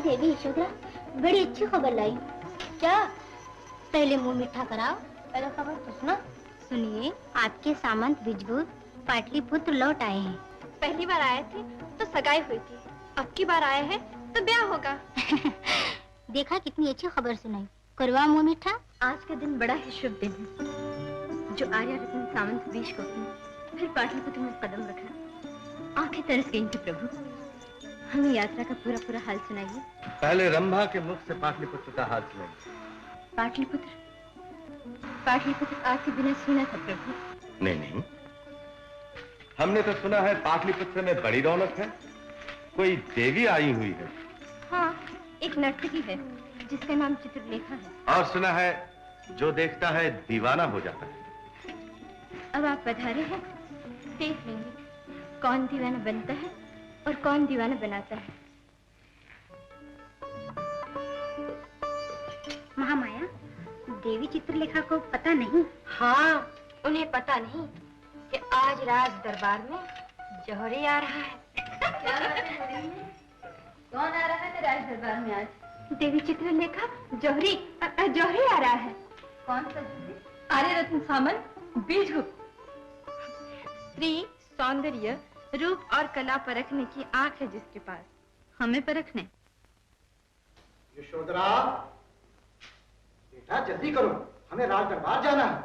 देवी यशोधरा, बड़ी अच्छी खबर लाई। क्या? पहले मुंह मीठा कराओ, पहले खबर तो सुनो। सुनिए, आपके सामंत विजगुप्त पाटलिपुत्र लौट आए हैं। पहली बार आए थे तो सगाई हुई थी, अब की बार आए हैं तो ब्याह होगा। देखा कितनी अच्छी खबर सुनाई। करवा मुंह मीठा। आज का दिन बड़ा ही शुभ दिन है, जो आर्य रत्न सामंत विजगुप्त ने फिर पाटलिपुत्र में कदम रखा। आंखें तरस गई थी प्रभु। हमें यात्रा का पूरा पूरा हाल सुनाइए। पहले रंभा के मुख से पाटलिपुत्र का हाल सुनाइए। पाटलिपुत्र आपके बिना सुना था प्रभु। नहीं नहीं, हमने तो सुना है पाटलिपुत्र में बड़ी रौनक है, कोई देवी आई हुई है। हाँ, एक नर्तकी है जिसका नाम चित्रलेखा है। और सुना है जो देखता है दीवाना हो जाता है। अब आप पधारे हैं, देख लेंगे कौन दीवाना बनता है और कौन दीवाना बनाता है। महामाया, देवी चित्रलेखा को पता नहीं? हाँ, उन्हें पता नहीं कि आज राज दरबार में जौहरी आ रहा है। क्या बात है? कौन आ रहा है राज दरबार में आज? देवी चित्रलेखा। जौहरी आ रहा है। कौन सा जौहरी? आर्य रत्न सामंत विजगुप्त। स्त्री सौंदर्य रूप और कला परखने की आंख है जिसके पास, हमें परखने। यशोधरा, बेटा जल्दी करो, हमें राज दरबार जाना है।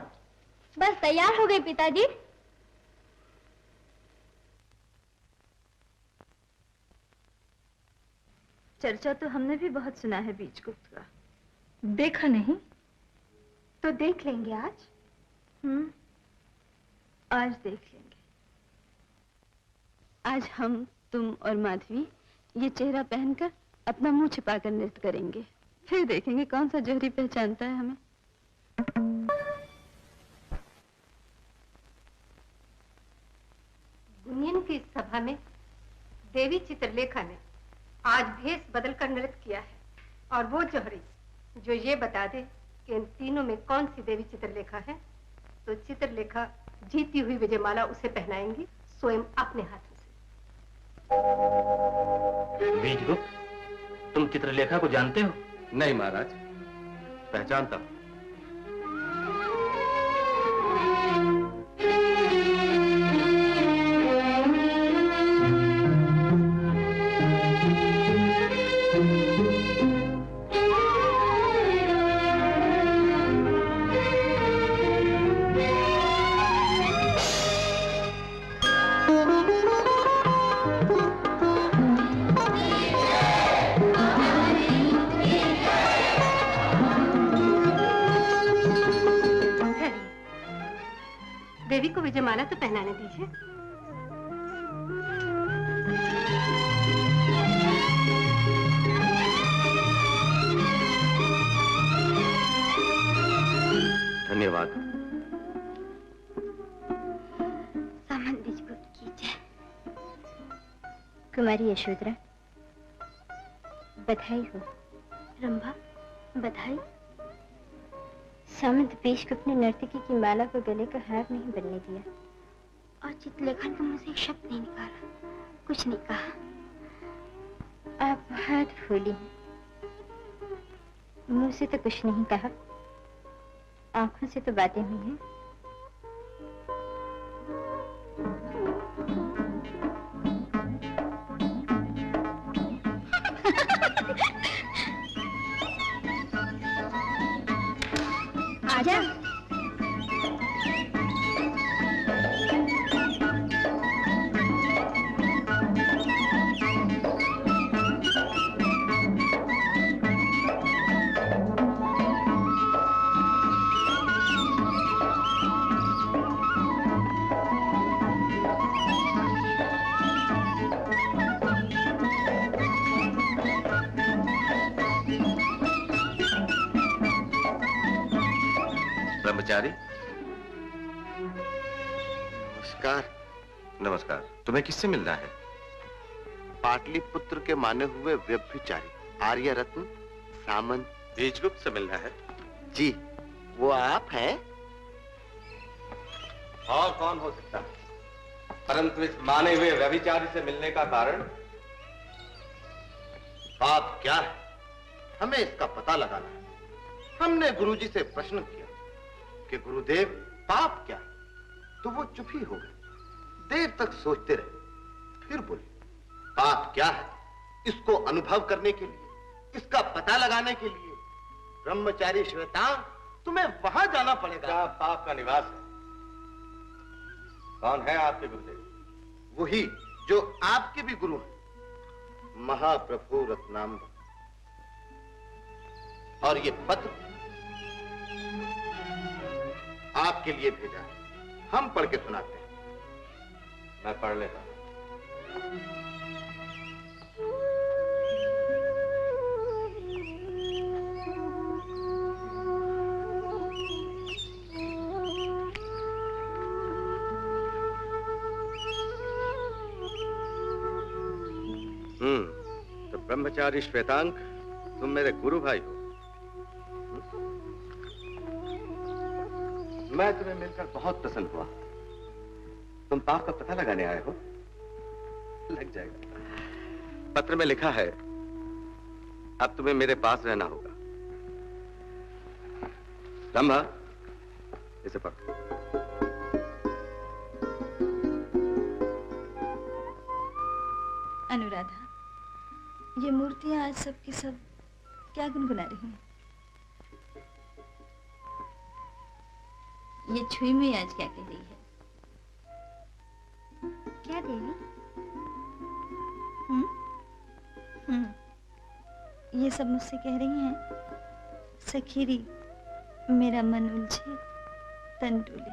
बस तैयार हो गए पिताजी। चर्चा तो हमने भी बहुत सुना है विजगुप्त का, देखा नहीं तो देख लेंगे आज। आज देख लेंगे। आज हम, तुम और माधवी ये चेहरा पहनकर अपना मुंह छिपाकर नृत्य करेंगे, फिर देखेंगे कौन सा जौहरी पहचानता है हमें। गुनियन की सभा में देवी चित्रलेखा ने आज भेष बदलकर नृत्य किया है, और वो जौहरी जो ये बता दे कि इन तीनों में कौन सी देवी चित्रलेखा है, तो चित्रलेखा जीती हुई विजयमाला उसे पहनाएंगी स्वयं अपने हाथों से। विजगुप्त, तुम चित्रलेखा को जानते हो? नहीं महाराज, पहचानता हूं। देवी को विजयमाला तो पहनाने दीजिए। धन्यवाद। सामंत विजगुप्त की जय। कुमारी यशोधरा, बधाई हो। रंभा, बधाई। सामंत विजगुप्त ने नर्तकी की माला को गले का हार नहीं बनने दिया, और चित्रलेखा के मुंह से एक शब्द नहीं निकाला, कुछ नहीं कहा। आप हाथ फूली हैं, मुंह से तो कुछ नहीं कहा, आंखों से तो बातें हुई हैं। आजा। ब्रह्मचारी, नमस्कार। नमस्कार। तुम्हें किससे मिलना है? पाटलिपुत्र के माने हुए व्यभिचारी आर्य रत्न सामंत विजगुप्त से मिलना है। जी, वो आप हैं? और कौन हो सकता है? परंतु इस माने हुए व्यभिचारी से मिलने का कारण पाप क्या है, हमें इसका पता लगाना है। हमने गुरुजी से प्रश्न किया कि गुरुदेव पाप क्या है, तो वो चुप ही हो गए। देर तक सोचते रहे, फिर बोले पाप क्या है, इसको अनुभव करने के लिए, इसका पता लगाने के लिए ब्रह्मचारी श्वेतांग तुम्हें वहां जाना पड़ेगा। क्या पाप का निवास है? कौन है आपके गुरुदेव? वही जो आपके भी गुरु हैं, महाप्रभु रत्नाम्बर। और ये पत्र आपके लिए भेजा है, हम पढ़ के सुनाते हैं। मैं पढ़ लेता हूं। तो ब्रह्मचारी श्वेतांग, तुम मेरे गुरु भाई हो। मैं तुम्हें मिलकर बहुत प्रसन्न हुआ। तुम पाप का पता लगाने आए हो, लग जाएगा। पत्र में लिखा है अब तुम्हें मेरे पास रहना होगा। रंभा, इसे पढ़ो। अनुराधा, ये मूर्तियां आज सब की सब क्या गुनगुना रही हैं? ये छुई में आज क्या कह रही है? क्या देवी? ये सब मुझसे कह रही हैं, सखीरी मेरा मन उलझे तन डोले।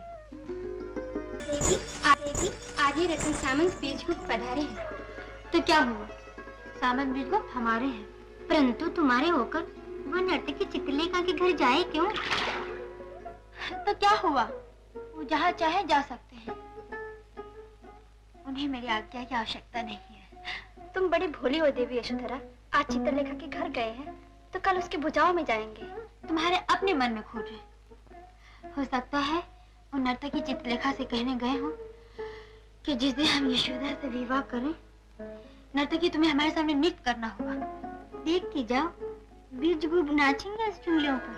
देवी, आज ही रतन सामंत बीजगुप्त पधारे हैं। तो क्या हुआ? सामंत बीजगुप्त हमारे हैं, परंतु तुम्हारे होकर वो नर्तकी चित्रलेखा के घर जाए क्यों? तो क्या हुआ? वो जहाँ चाहे जा सकते हैं, उन्हें मेरी आज्ञा की आवश्यकता नहीं है। तुम बड़ी भोली हो देवी यशोधरा। आज चित्रलेखा के घर गए हैं तो कल उसके भुजाओं में जाएंगे। तुम्हारे अपने मन में खोट है। हो सकता है वो नर्तकी चित्रलेखा से कहने गए हो कि जिस दिन हम यशोधरा से विवाह करें, नर्तकी तुम्हें हमारे सामने नृत्य करना होगा। देखती जाओ, बीजगुप्त नाचेंगे इस चुंगलियों पर।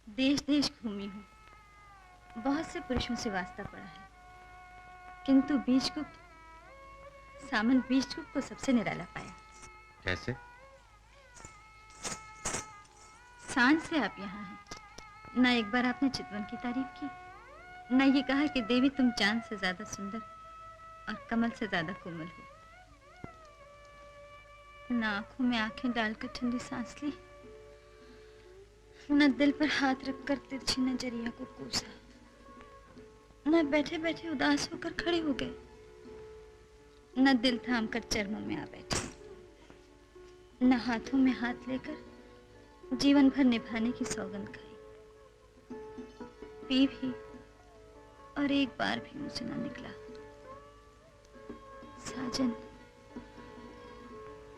देश देश घूमी हूँ, बहुत से पुरुषों से वास्ता पड़ा है, किंतु बीजगुप्त, सामंत बीजगुप्त को सबसे निराला पाया। कैसे? सांझ से आप यहाँ हैं, ना एक बार आपने चितवन की तारीफ की, ना ये कहा कि देवी तुम चांद से ज्यादा सुंदर और कमल से ज्यादा कोमल हो। ना आंखों में आंखें डालकर ठंडी सांस ली, न दिल पर हाथ रखकर तिरछी नजरिया को कोसा, न बैठे बैठे उदास होकर खड़े हो गए, न दिल थाम कर चरणों में आ बैठे, न हाथों में हाथ लेकर जीवन भर निभाने की सौगंध खाई, पी भी और एक बार भी मुझसे न निकला। साजन,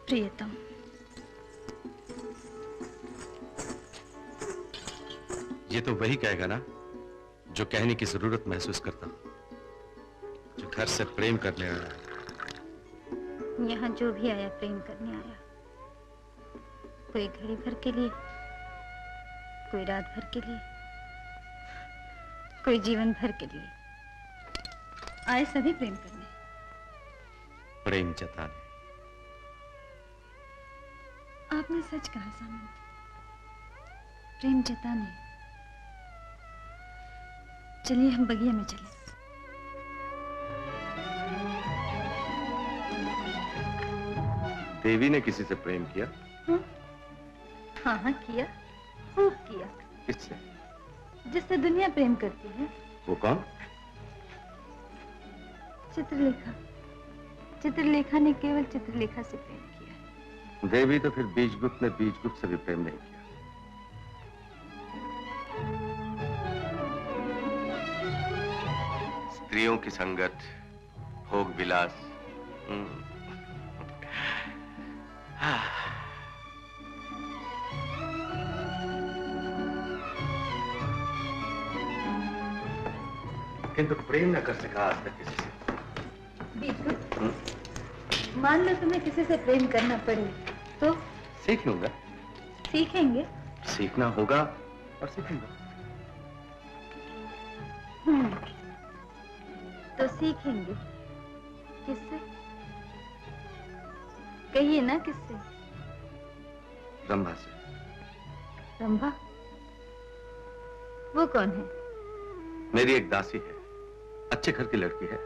प्रियतम, ये तो वही कहेगा ना जो कहने की जरूरत महसूस करता हूं, जो घर से प्रेम करने आया। यहाँ जो भी आया प्रेम करने आया, कोई घड़ी भर के लिए, कोई रात भर के लिए, कोई जीवन भर के लिए, आए सभी प्रेम करने। प्रेम जताने। आपने सच कहा सामंत, प्रेम जताने। चलिए हम बगिया में चले। देवी ने किसी से प्रेम किया? हाँ हाँ किया, खूब किया। किससे? जिससे दुनिया प्रेम करती है। वो कौन? चित्रलेखा। चित्रलेखा ने केवल चित्रलेखा से प्रेम किया। देवी तो फिर बीजगुप्त ने बीजगुप्त से भी प्रेम नहीं किया। स्त्रियों की संगत, भोग विलास, किंतु प्रेम न कर सका आज तक किसी से। बीजगुप्त, मान लो तुम्हें किसी से प्रेम करना पड़े तो सीख लूंगा। सीखेंगे? सीखना होगा और सीखूंगा। तो सीखेंगे किससे? कहिए ना किससे? रंभा से। रंभा? वो कौन है? मेरी एक दासी है, अच्छे घर की लड़की है,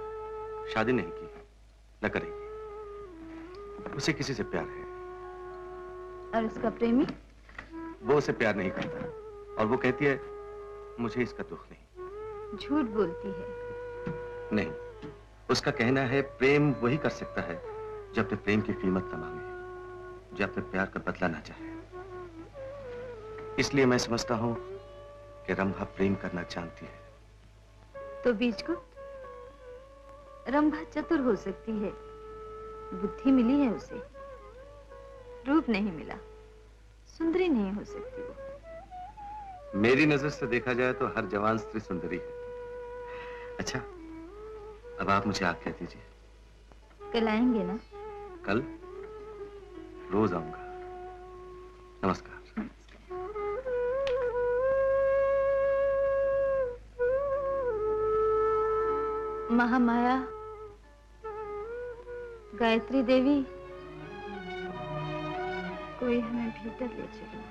शादी नहीं की, न करेगी। उसे किसी से प्यार है। और उसका प्रेमी? वो उसे प्यार नहीं करता और वो कहती है मुझे इसका दुख नहीं। झूठ बोलती है। नहीं, उसका कहना है प्रेम वही कर सकता है जो अपने प्रेम की कीमत न मांगे, जो अपने प्यार का बदला ना चाहे। इसलिए मैं समझता हूं कि रंभा प्रेम करना जानती है। तो बीजगुप्त, रंभा चतुर हो सकती है, बुद्धि मिली है उसे, रूप नहीं मिला, सुंदरी नहीं हो सकती वो। मेरी नजर से देखा जाए तो हर जवान स्त्री सुंदरी है। अच्छा, अब आप मुझे आज्ञा दीजिए। कल आएंगे ना? कल रोज आऊंगा। नमस्कार। महामाया, गायत्री देवी, कोई हमें भीतर ले चलो।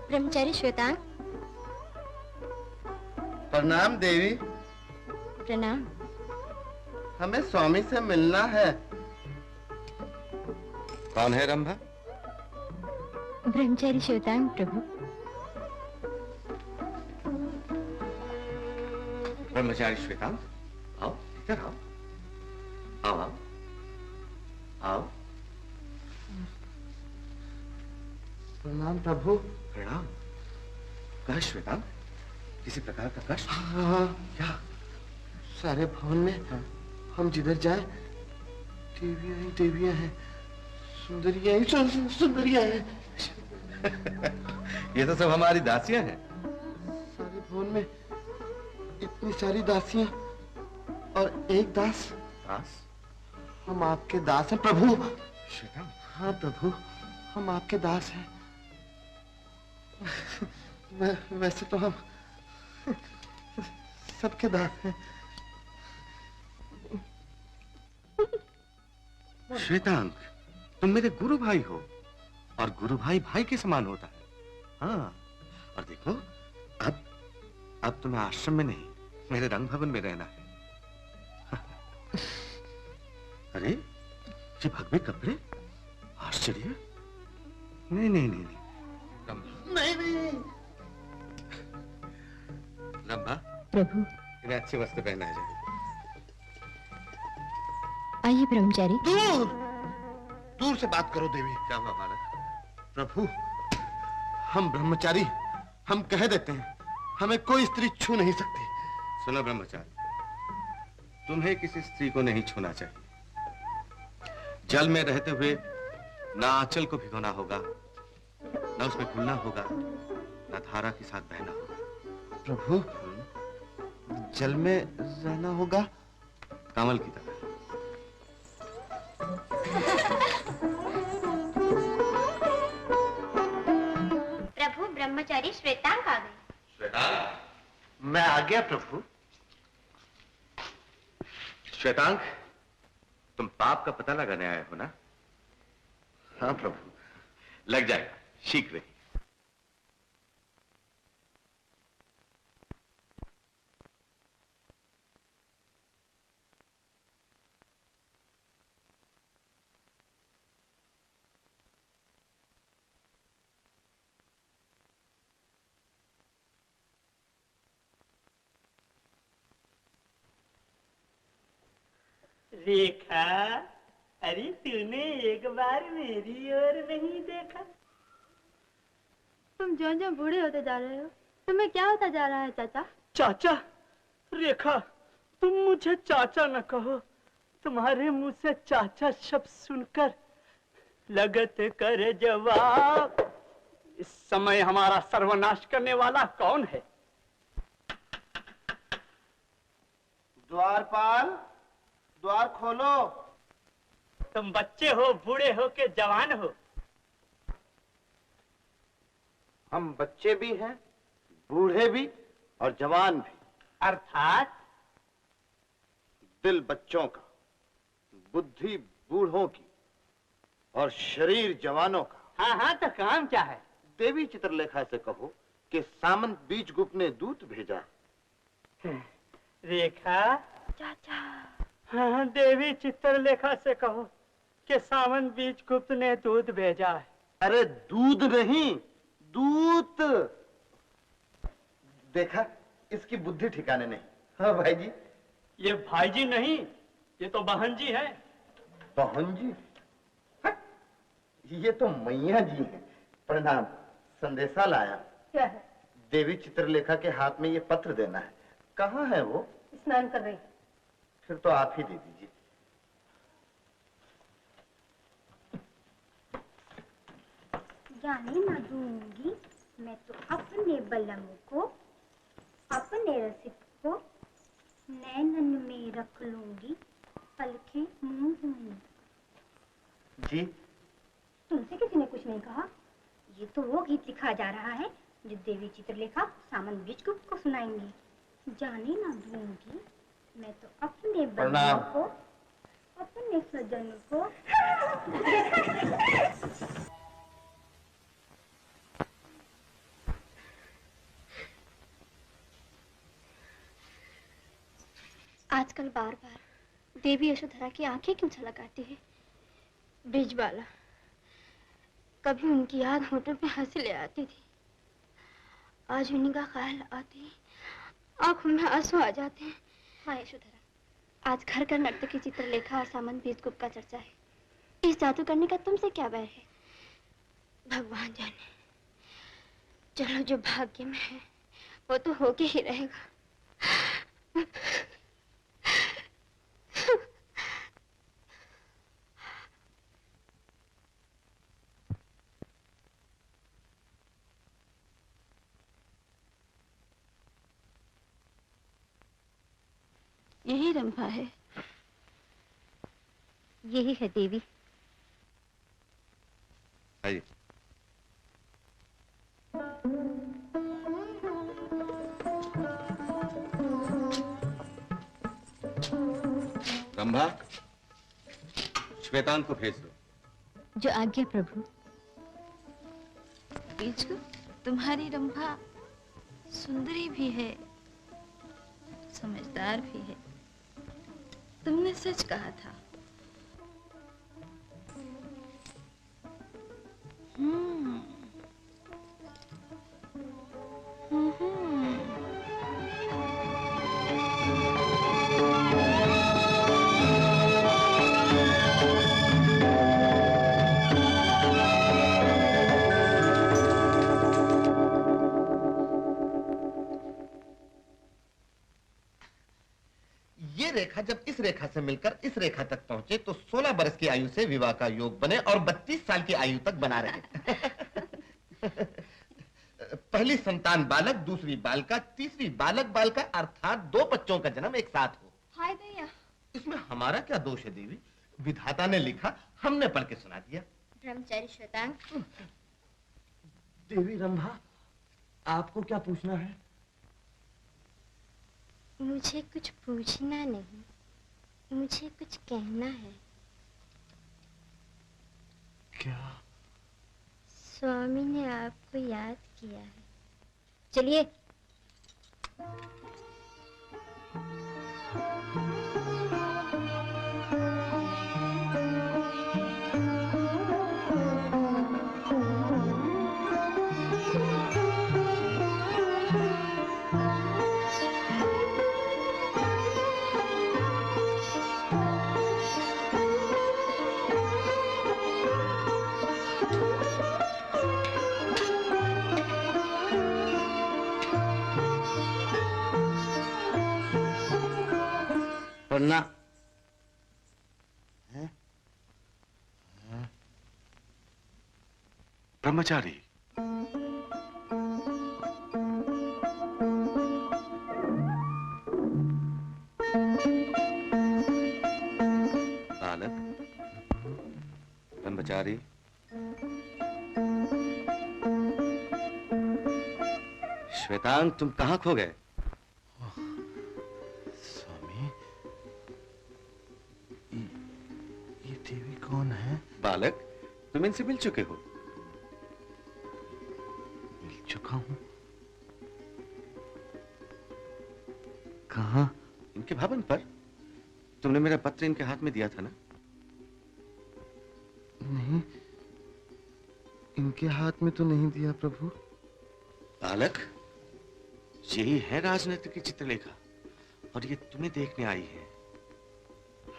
ब्रह्मचारी श्वेतांग। प्रणाम देवी। प्रणाम। हमें स्वामी से मिलना है। कौन है रंभा? ब्रह्मचारी श्वेतांग प्रभु। ब्रह्मचारी श्वेतांग, आओ इधर आओ। आओ आओ आओ। प्रणाम प्रभु। प्रणाम। कह श्वेतांग, किसी प्रकार का कष्ट? हाँ। क्या? सारे भवन में हम जिधर जाएं देवियां ही देवियां हैं, सुंदरियां ही सुंदरियां हैं। ये तो सब हमारी दासियां हैं। सारे भवन में इतनी सारी दासियां और एक दास। दास? हम आपके दास हैं प्रभु। श्वेतांग। हाँ प्रभु, हम आपके दास हैं। वैसे तो हम सबके दास हैं। श्वेतांग, तुम मेरे गुरु भाई हो और गुरु भाई भाई के समान होता है। हाँ, और देखो अब तुम्हें आश्रम में नहीं, मेरे रंग भवन में रहना है। अरे, ये भगवे कपड़े, आश्चर्य। नहीं नहीं नहीं नहीं नहीं। रंभा प्रभु, इन्हें अच्छे वस्त्र पहनाए जाए। आइए ब्रह्मचारी। दूर दूर से बात करो देवी। क्या हुआ बालक? प्रभु, हम ब्रह्मचारी, हम कह देते हैं हमें कोई स्त्री छू नहीं सकती। सुनो ब्रह्मचारी, तुम्हें किसी स्त्री को नहीं छूना चाहिए। जल में रहते हुए ना आंचल को भिगोना होगा, ना उसमें घुलना होगा, ना धारा के साथ बहना होगा। प्रभु, जल में रहना होगा कमल की तरह। प्रभु, ब्रह्मचारी श्वेतांग आ गए। श्वेतांग, मैं आ गया प्रभु। श्वेतांग, तुम पाप का पता लगाने आए हो ना? हाँ प्रभु। लग जाएगा शीघ्र ही। रेखा, अरे तूने एक बार मेरी ओर नहीं देखा? तुम जो जो बूढ़े होते जा रहे हो, तुम्हें क्या होता जा रहा है चाचा? चाचा, रेखा, तुम मुझे चाचा न कहो, तुम्हारे मुंह से चाचा शब्द सुनकर लगत करे जवाब। इस समय हमारा सर्वनाश करने वाला कौन है? द्वारपाल, द्वार खोलो। तुम बच्चे हो, बूढ़े हो के जवान हो? हम बच्चे भी हैं, बूढ़े भी और जवान भी। अर्थात दिल बच्चों का, बुद्धि बूढ़ों की और शरीर जवानों का। हाँ हाँ, तो काम क्या है? देवी चित्रलेखा से कहो कि सामंत बीजगुप्त ने दूत भेजा है। रेखा चाचा। हाँ, देवी चित्रलेखा से कहो कि सामंत बीजगुप्त ने दूध भेजा है। अरे दूध नहीं, दूत। देखा, इसकी बुद्धि ठिकाने नहीं। हाँ भाई जी। ये भाई जी नहीं, ये तो बहन जी है। बहन जी? ये तो मैया जी हैं। प्रणाम। संदेशा लाया। क्या है? देवी चित्रलेखा के हाथ में ये पत्र देना है। कहाँ है वो? स्नान कर रही। फिर तो आप ही दे दीजिए। जाने ना दूंगी मैं तो अपने बलम को, अपने रसिक को नैनन में रख लूंगी, पलके मूंद में। जी? तुमसे किसी ने कुछ नहीं कहा? ये तो वो गीत लिखा जा रहा है जो देवी चित्रलेखा सामंत बीजगुप्त को सुनाएंगी। जाने ना दूंगी मैं तो अपने बलम को, अपने सजन को। आजकल बार बार देवी यशोधरा की आंखें क्यों झलक आती है? ब्रिजबाला, कभी उनकी याद होठों पे हंसी ले आती थी, आज उन्हीं का ख्याल आती है आंखों में आंसू आ जाते हैं। हाँ यशोधरा, आज घर घर नर्तकी चित्रलेखा और सामंत बीजगुप्त का चर्चा है। इस जादू करने का तुमसे क्या बैर है? भगवान जाने। चलो, जो भाग्य में है वो तो होके ही रहेगा। यही रंभा है, यही है देवी। आइए। रंभा, श्वेतांग को भेज दो। जो आज्ञा प्रभु। बीजगुप्त, तुम्हारी रंभा सुंदरी भी है, समझदार भी है। तुमने सच कहा था। ये रेखा जब इस रेखा से मिलकर इस रेखा तक पहुंचे तो 16 बरस की आयु से विवाह का योग बने और 32 साल की आयु तक बना रहे। पहली संतान बालक, दूसरी बालिका, तीसरी बालक बालिका, अर्थात 2 बच्चों का जन्म एक साथ हो। हाय दैया। इसमें हमारा क्या दोष है देवी? विधाता ने लिखा, हमने पढ़ के सुना दिया। ब्रह्मचारी श्वेतांग। देवी रंभा, आपको क्या पूछना है? मुझे कुछ पूछना नहीं, मुझे कुछ कहना है। क्या? स्वामी ने आपको याद किया है। चलिए। वरना ब्रह्मचारी। बालक, ब्रह्मचारी, श्वेतांग, तुम कहाँ खो गए? स्वामी, ये देवी कौन है? बालक, तुम इनसे मिल चुके हो। मिल चुका हूं? कहाँ? इनके भवन पर। तुमने मेरा पत्र इनके हाथ में दिया था ना? नहीं, इनके हाथ में तो नहीं दिया प्रभु। बालक, यही है राजनीति की चित्रलेखा और ये तुम्हें देखने आई है।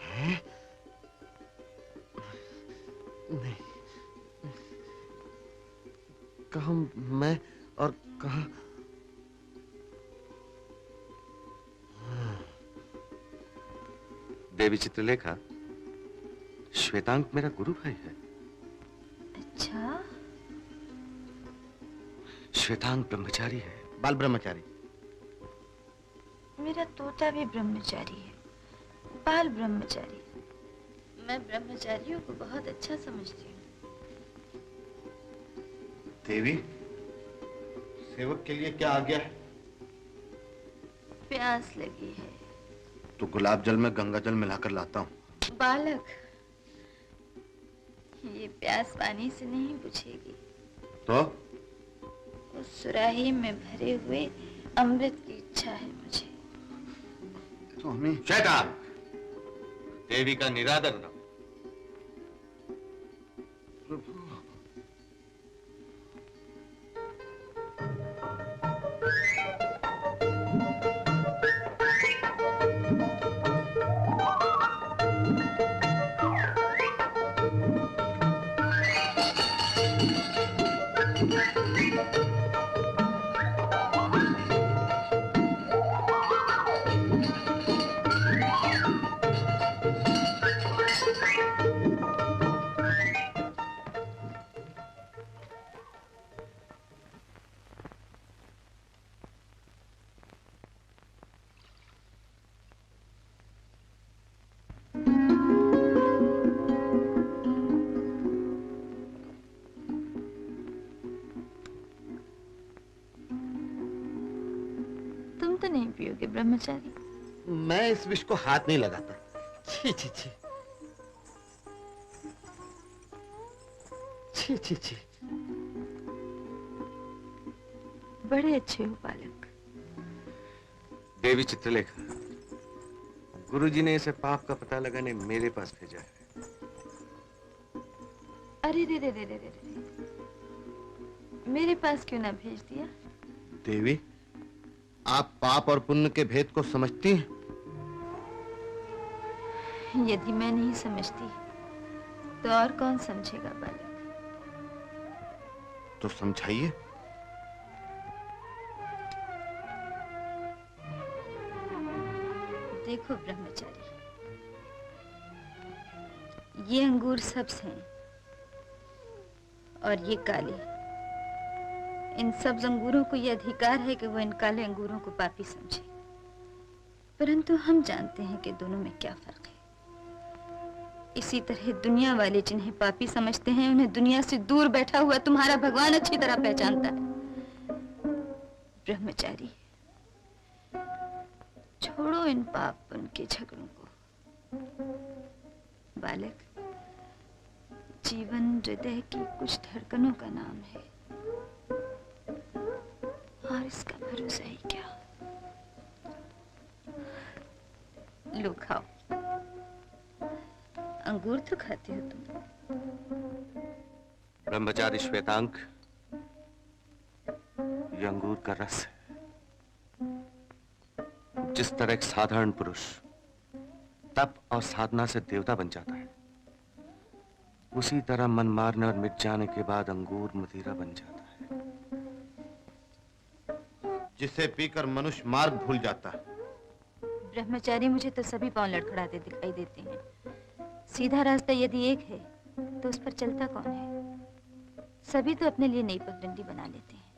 हैं? नहीं, कहाँ मैं और कहाँ? देवी चित्रलेखा, श्वेतांग मेरा गुरु भाई है। अच्छा, श्वेतांग ब्रह्मचारी है। बाल ब्रह्मचारी। मेरा तोता भी ब्रह्मचारी है, बाल ब्रह्मचारी। मैं ब्रह्मचारियों को बहुत अच्छा समझती हूँ। देवी, सेवक के लिए क्या आज्ञा है? प्यास लगी है तो गुलाब जल में गंगा जल मिलाकर लाता हूँ। बालक, ये प्यास पानी से नहीं बुझेगी। तो उस सुराही में भरे हुए अमृत की इच्छा है मुझे। स्वामी, श्वेतांग, देवी का निरादर न। तुम तो नहीं पियोगे ब्रह्मचारी? मैं इस विष को हाथ नहीं लगाता। छी छी छी छी छी छी। बड़े अच्छे हो बालक। देवी चित्रलेखा, गुरुजी ने इसे पाप का पता लगाने मेरे पास भेजा है। अरे रे रे रे रे रे रे, मेरे पास क्यों ना भेज दिया? देवी, आप पाप और पुण्य के भेद को समझती हैं? यदि मैं नहीं समझती तो और कौन समझेगा बालक? तो समझाइए। देखो ब्रह्मचारी, ये अंगूर सब्ज हैं और ये काले। इन सब्ज अंगूरों को यह अधिकार है कि वो इन काले अंगूरों को पापी समझे, परंतु हम जानते हैं कि दोनों में क्या फर्क है। इसी तरह दुनिया वाले जिन्हें पापी समझते हैं, उन्हें दुनिया से दूर बैठा हुआ तुम्हारा भगवान अच्छी तरह पहचानता है। ब्रह्मचारी, छोड़ो इन पाप पुण्य के झगड़ों को। बालक, जीवन हृदय की कुछ धड़कनों का नाम है और इसका भरोसा ही क्या। लो खाओ। अंगूर तो खाते हो तुम। ब्रह्मचारी श्वेतांग, ये अंगूर का रस है। जिस तरह एक साधारण पुरुष तप और साधना से देवता बन जाता है, उसी तरह मन मारने और मिट जाने के बाद अंगूर मदिरा बन जाता है। जिसे पीकर मनुष्य मार्ग भूल जाता है, ब्रह्मचारी मुझे तो सभी पांव लड़खड़ाते दिखाई देते हैं। सीधा रास्ता यदि एक है तो उस पर चलता कौन है? सभी तो अपने लिए नई पगडंडी बना लेते हैं।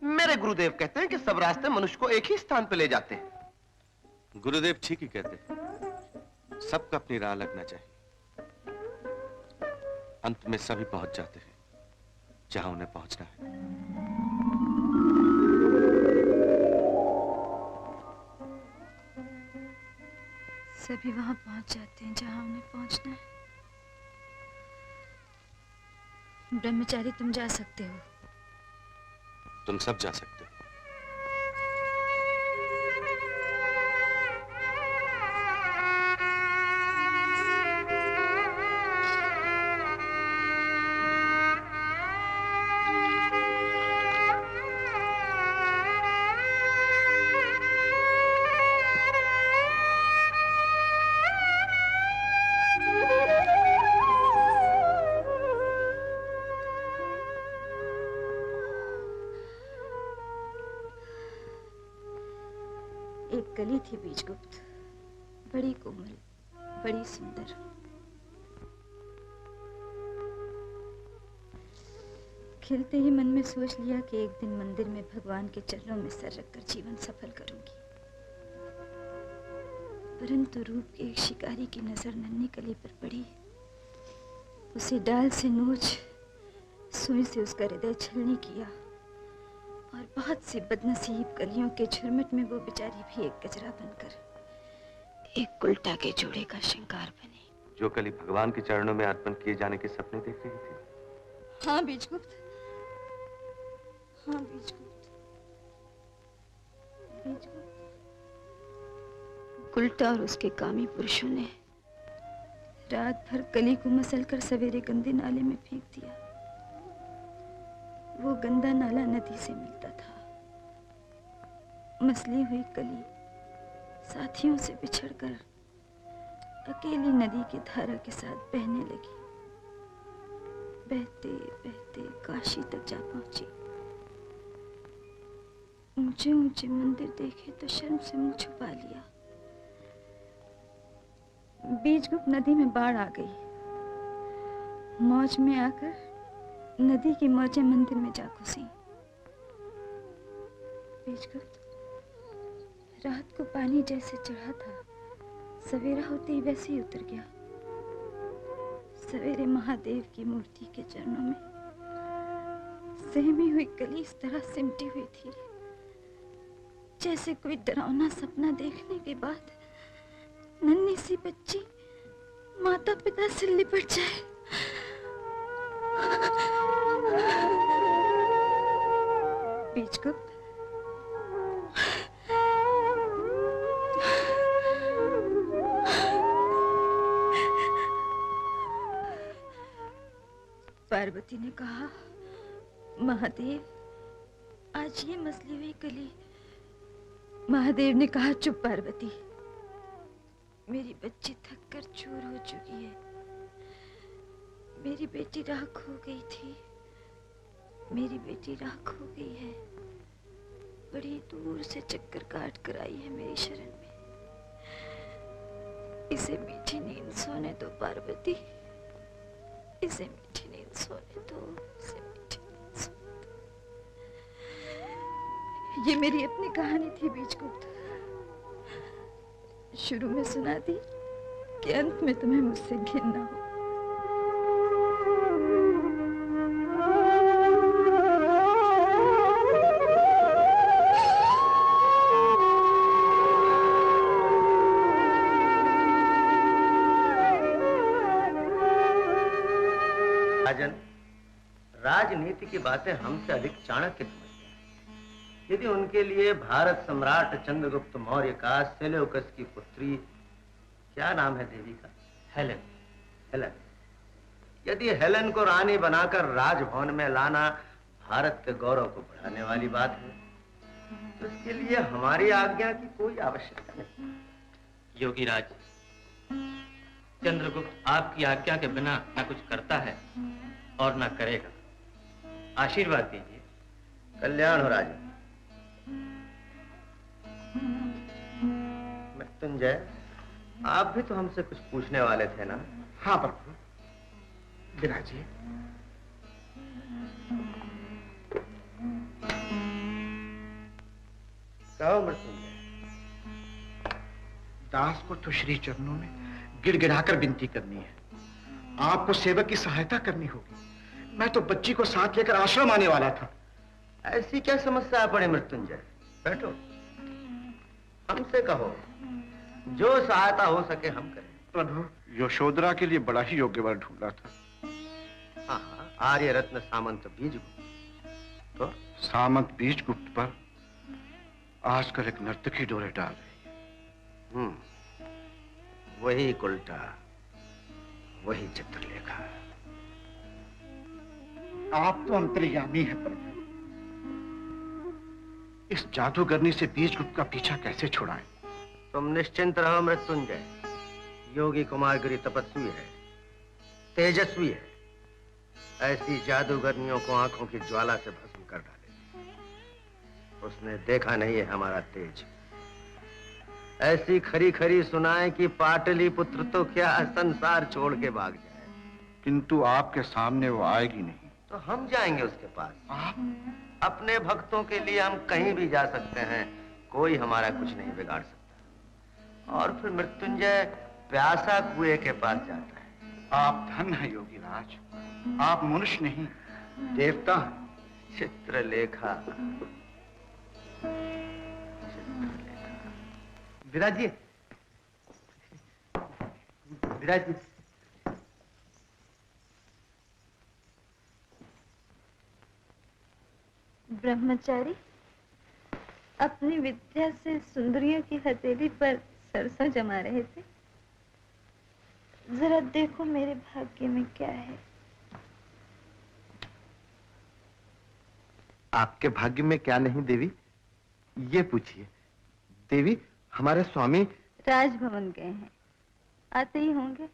मेरे गुरुदेव कहते हैं कि सब रास्ते मनुष्य को एक ही स्थान पे ले जाते हैं। गुरुदेव ठीक ही कहते हैं, सबका अपनी राह लगना चाहिए। अंत में सभी पहुंच जाते हैं जहां उन्हें पहुंचना है। सभी वहां पहुंच जाते हैं जहां उन्हें पहुंचना है। ब्रह्मचारी तुम जा सकते हो। तुम सब जा सकते हो। एक कली थी बीजगुप्त, बड़ी कोमल, बड़ी सुंदर। खिलते ही मन में सोच लिया कि एक दिन मंदिर में भगवान के चरणों में सर रखकर जीवन सफल करूंगी। परंतु रूप के एक शिकारी की नजर नन्ही कली पर पड़ी। उसे डाल से नोच सुई से उसका हृदय छलनी किया और बहुत सी बदनसीब कलियों के झुरमुट में वो बेचारी भी एक गजरा बनकर एक उल्टा के जोड़े का श्रृंगार बनी। जो कली भगवान के चरणों में अर्पण किए जाने के सपने देख रही थी। हाँ बीजगुप्त, हाँ बीजगुप्त, बीजगुप्त। उल्टा और उसके कामी पुरुषों ने रात भर कली को मसलकर सवेरे गंदे नाले में फेंक दिया। वो गंदा नाला नदी से मिलता था। मसली हुई कली साथियों से बिछड़कर अकेली नदी की धारा के साथ बहने लगी। बहते बहते काशी तक जा पहुंची। ऊंचे ऊंचे मंदिर देखे तो शर्म से मुंह छुपा लिया। बीजगुप्त नदी में बाढ़ आ गई। मौज में आकर नदी की मौजें मंदिर में जा घुसी। बीजगुप्त, रात को पानी जैसे चढ़ा था, सवेरा होते ही वैसे ही उतर गया। सवेरे महादेव की मूर्ति के चरणों में सहमी हुई कली इस तरह सिमटी हुई थी जैसे कोई डरावना सपना देखने के बाद नन्ही सी बच्ची माता पिता से लिपट जाए। बीजगुप्त, पार्वती ने कहा, महादेव आज ये मसली हुई कली। महादेव ने कहा, चुप पार्वती, मेरी बच्ची थक कर चूर हो चुकी है। मेरी बेटी राख हो गई थी, मेरी बेटी राख हो गई है। बड़ी दूर से चक्कर काट कर आई है मेरी शरण में। इसे मीठी नींद सोने दो पार्वती, इसे मीठी नींद सोने दो, इसे मीठी नींद सोने दो। ये मेरी अपनी कहानी थी बीजगुप्त। शुरू में सुना दी कि अंत में तुम्हें मुझसे घिन न हो। राजन, राजनीति की बातें हमसे अधिक चाणक्य समझते हैं। यदि उनके लिए भारत सम्राट चंद्रगुप्त मौर्य का सेल्यूकस की पुत्री, क्या नाम है देवी का? हेलेन। हेलेन, यदि हेलेन को रानी बनाकर राजभवन में लाना भारत के गौरव को बढ़ाने वाली बात है, तो इसके लिए हमारी आज्ञा की कोई आवश्यकता नहीं। योगी राज, चंद्रगुप्त आपकी आज्ञा के बिना न कुछ करता है और न करेगा। आशीर्वाद दीजिए। कल्याण हो राजा। मृत्युंजय, आप भी तो हमसे कुछ पूछने वाले थे ना? हाँ प्रभु। विराजिए। कहो मृत्युंजय। दास को तो श्री चरणों में गिड़गिड़ाकर विनती करनी है। आपको सेवक की सहायता करनी होगी। मैं तो बच्ची को साथ लेकर आश्रम आने वाला था। ऐसी क्या समस्या पड़े मृत्युंजय? बैठो, हमसे कहो, जो सहायता हो सके हम करें। प्रभु, यशोधरा के लिए बड़ा ही योग्य वर ढूंढा था। हाँ हाँ, आर्य रत्न सामंत बीजगुप्त। तो सामंत बीजगुप्त पर आजकल एक नर्तकी डोरे डाल रही है। वही उल्टा, वही चित्रलेखा। आप तो अंतर्यामी हैं प्रभु। इस जादूगरनी से बीजगुप्त का पीछा कैसे छुड़ाएं? तुम निश्चिंत रहो मृत्युंजय। योगी कुमारगिरी तपस्वी है, तेजस्वी है। ऐसी जादूगरनियों को आंखों की ज्वाला से भस्म कर डाले। उसने देखा नहीं है हमारा तेज। ऐसी खरी खरी सुनाए कि पाटली पुत्र तो क्या संसार छोड़ के भाग जाए। किंतु आपके सामने वो आएगी नहीं। तो हम जाएंगे उसके पास। आप? अपने भक्तों के लिए हम कहीं भी जा सकते हैं, कोई हमारा कुछ नहीं बिगाड़ सकता। और फिर मृत्युंजय प्यासा कुएं के पास जाता है। आप धन है योगी राज। आप मनुष्य नहीं, देवता। चित्रलेखा। विराजिए, विराजिए। ब्रह्मचारी अपनी विद्या से सुंदरियों की हथेली पर सरसों जमा रहे थे। जरा देखो मेरे भाग्य में क्या है। आपके भाग्य में क्या नहीं देवी, ये पूछिए। देवी, हमारे स्वामी राजभवन गए हैं, आते ही होंगे।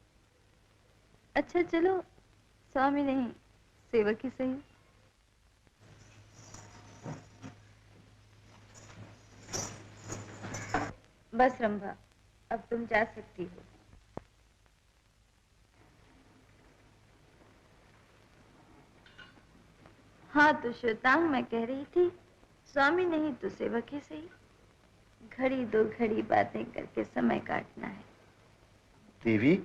अच्छा चलो, स्वामी नहीं सेवक ही सही। बस रंभा, अब तुम जा सकती हो। हाँ तो श्वेतांग, मैं कह रही थी, स्वामी नहीं तो सेवक ही सही। घड़ी दो घड़ी बातें करके समय काटना है। देवी,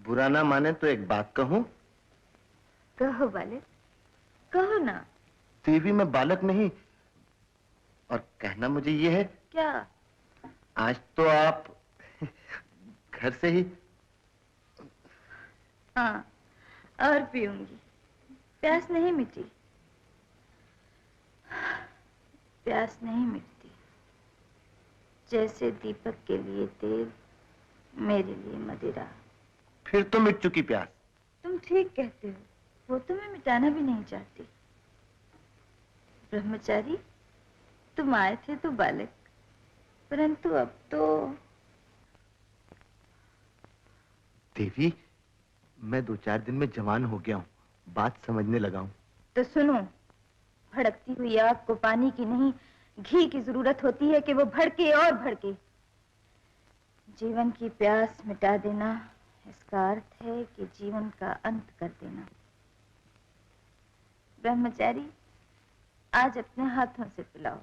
बुरा ना माने तो एक बात कहूं? कहो बालक, कहो ना। देवी, मैं बालक नहीं, और कहना मुझे ये है। क्या? आज तो आप घर से ही। हाँ, और पीऊंगी। प्यास नहीं मिटी, प्यास नहीं मिटती। जैसे दीपक के लिए तेल, मेरे लिए मदिरा। फिर तो मिट चुकी प्यास। तुम ठीक कहते हो, वो तो मैं मिटाना भी नहीं चाहती। ब्रह्मचारी, तुम आए थे तो बालक, परंतु अब तो। देवी, मैं 2-4 दिन में जवान हो गया हूँ, बात समझने लगा हूँ। तो सुनो, भड़कती हुई आग को पानी की नहीं, घी की जरूरत होती है कि वो भड़के और भड़के। जीवन की प्यास मिटा देना, इसका अर्थ है कि जीवन का अंत कर देना। ब्रह्मचारी, आज अपने हाथों से पिलाओ,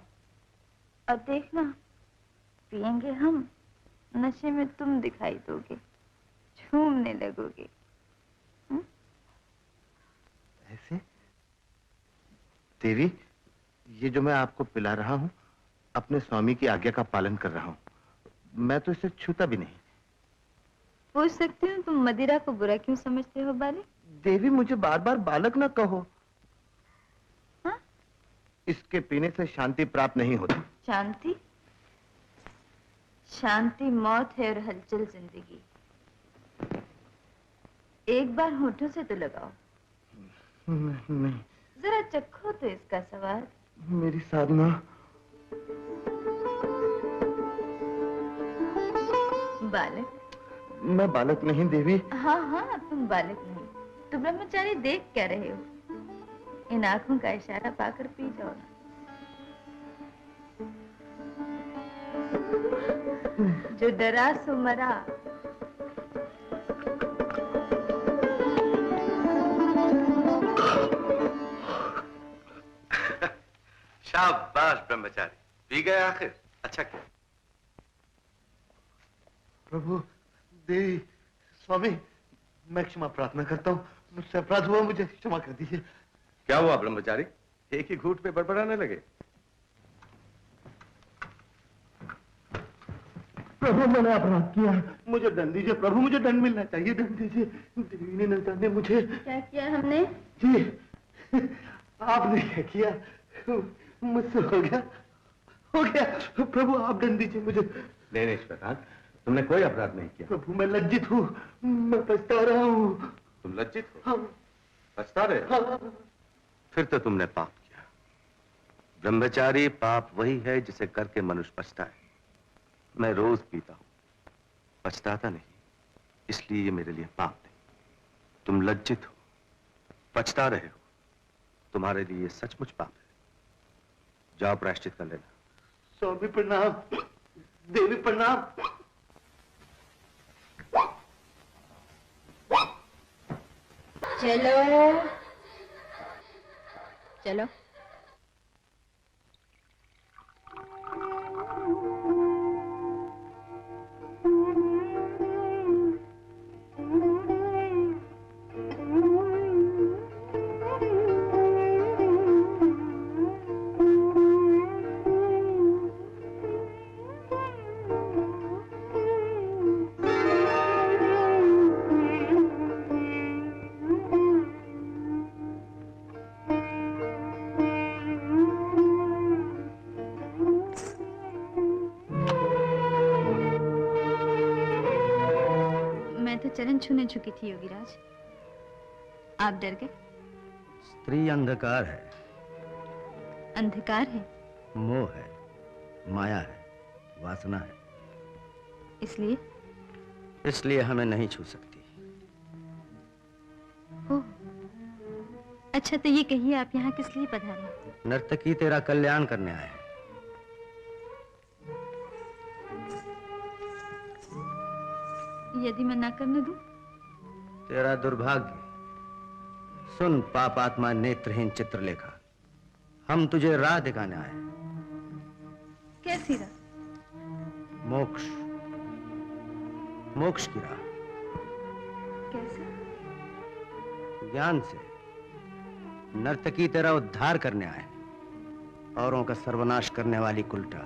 और देखना, पिएंगे हम, नशे में तुम दिखाई दोगे, झूमने लगोगे। ऐसे? देवी, ये जो मैं आपको पिला रहा हूँ, अपने स्वामी की आज्ञा का पालन कर रहा हूँ। मैं तो इसे छूता भी नहीं। पूछ सकती हूँ, तुम मदिरा को बुरा क्यों समझते हो बालक? देवी, मुझे बार बार बालक ना कहो। हाँ? इसके पीने से शांति प्राप्त नहीं होती। शांति? शांति मौत है और हलचल जिंदगी। एक बार होठों से तो लगाओ। नहीं। जरा चखो तो इसका स्वाद। मेरी साधना। बालक? मैं बालक नहीं देवी। हाँ हाँ, तुम बालक नहीं तो ब्रह्मचारी देख क्या रहे हो? इन आंखों का इशारा पाकर पी जाओ ना। जो डरा सो मरा। शाबाश ब्रह्मचारी, पी गए आखिर, अच्छा किया। प्रभु, देवी, स्वामी, मैं क्षमा प्रार्थना करता हूँ, मुझसे अपराध हुआ, मुझे क्षमा कर दीजिए। क्या हुआ ब्रह्मचारी, एक ही घूंट पे बड़बड़ाने लगे? प्रभु, मैंने अपराध किया, मुझे दंड दीजिए प्रभु, मुझे दंड मिलना चाहिए, दंड दीजिए। देवी ने न जाने मुझे। क्या किया हमने? जी, आपने क्या किया? मुझसे हो गया प्रभु, आप दंड दीजिए मुझे। नहीं श्वेतांग, तुमने कोई अपराध नहीं किया। प्रभु, मैं लज्जित हूँ, मैं पछता रहा हूँ। तुम लज्जित हो? हाँ। पछता रहे? हाँ। फिर तो तुमने पाप किया। ब्रह्मचारी पाप वही है जिसे करके मनुष्य पछता है। मैं रोज पीता हूँ, पछताता नहीं, इसलिए ये मेरे लिए पाप नहीं। तुम लज्जित हो, पछता रहे हो, तुम्हारे लिए ये सचमुच पाप है। जाओ प्रायश्चित कर लेना। स्वामी प्रणाम, देवी प्रणाम। चलो चलो। चरण छूने चुकी थी योगीराज, आप डर गए? स्त्री अंधकार है। अंधकार है? मोह है, माया है, वासना है। इसलिए हमें नहीं छू सकती। ओह, अच्छा तो ये कहिए आप यहाँ किस लिए पधारे? नर्तकी तेरा कल्याण करने आए हैं। यदि मैं ना करने दूं? तेरा दुर्भाग्य। सुन पापात्मा नेत्रहीन चित्रलेखा, हम तुझे राह दिखाने आए हैं। कैसी राह? मोक्ष, मोक्ष की राह। कैसे? ज्ञान से। नर्तकी तेरा उद्धार करने आए हैं। औरों का सर्वनाश करने वाली कुलटा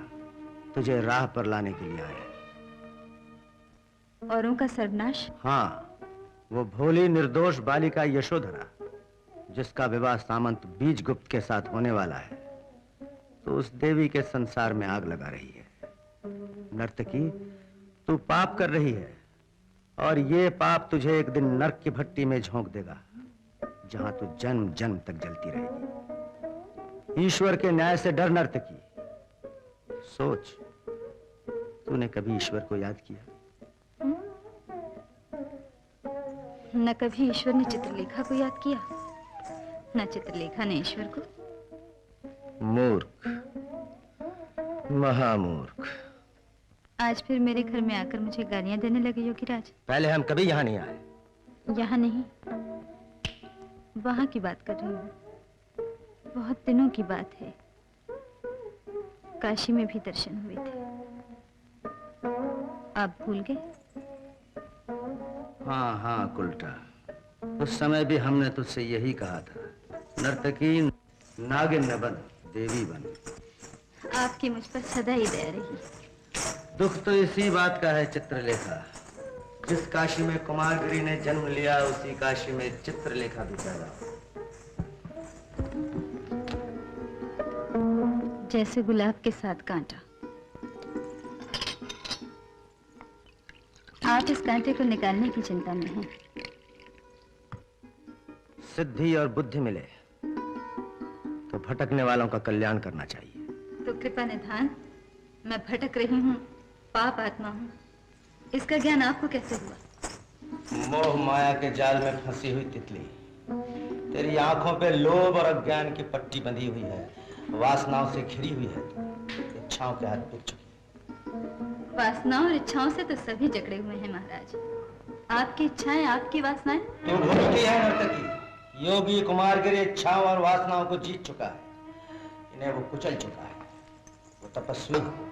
तुझे राह पर लाने के लिए आए हैं। औरों का सर्वनाश? हाँ, वो भोली निर्दोष बालिका यशोधरा, जिसका विवाह सामंत बीजगुप्त के साथ होने वाला है, तो उस देवी के संसार में आग लगा रही है। नर्तकी, तू पाप कर रही है, और ये पाप तुझे एक दिन नरक की भट्टी में झोंक देगा, जहां तू जन्म जन्म तक जलती रहेगी। ईश्वर के न्याय से डर नर्तकी। सोच, तूने कभी ईश्वर को याद किया? न कभी ईश्वर ने चित्रलेखा को याद किया, न चित्रलेखा ने ईश्वर को। मूर्ख, महामूर्ख। आज फिर मेरे घर में आकर मुझे गालियां देने लगे योगीराज। पहले हम कभी यहाँ नहीं आए। यहाँ नहीं, वहां की बात कर रही हूँ। बहुत दिनों की बात है, काशी में भी दर्शन हुए थे। आप भूल गए? हाँ हाँ कुलटा, उस समय भी हमने तुझसे यही कहा था, नर्तकी नागिन न बन, देवी बन। आपकी मुझ पर सदा ही दया रही। दुख तो इसी बात का है चित्रलेखा, जिस काशी में कुमारगिरी ने जन्म लिया, उसी काशी में चित्रलेखा भी पैदा हुई। जैसे गुलाब के साथ कांटा। आप इस कांटे को निकालने की चिंता में हैं। सिद्धि और बुद्धि मिले तो भटकने वालों का कल्याण करना चाहिए। तो कृपा निधान, मैं भटक रही हूँ, पाप आत्मा हूँ, इसका ज्ञान आपको कैसे हुआ? मोह माया के जाल में फंसी हुई तितली, तेरी आंखों पे लोभ और अज्ञान की पट्टी बंधी हुई है, वासनाओं से घिरी हुई है, इच्छाओं के हाथ पिट चुकी है। वासनाओं और इच्छाओं से तो सभी जकड़े हुए हैं महाराज। आपकी इच्छाएं, आपकी वासनाएं। तो भूल गई है नर्तकी, योगी कुमारगिरी इच्छाओं और वासनाओं को जीत चुका है, इन्हें वो कुचल चुका है। वो तपस्वी है।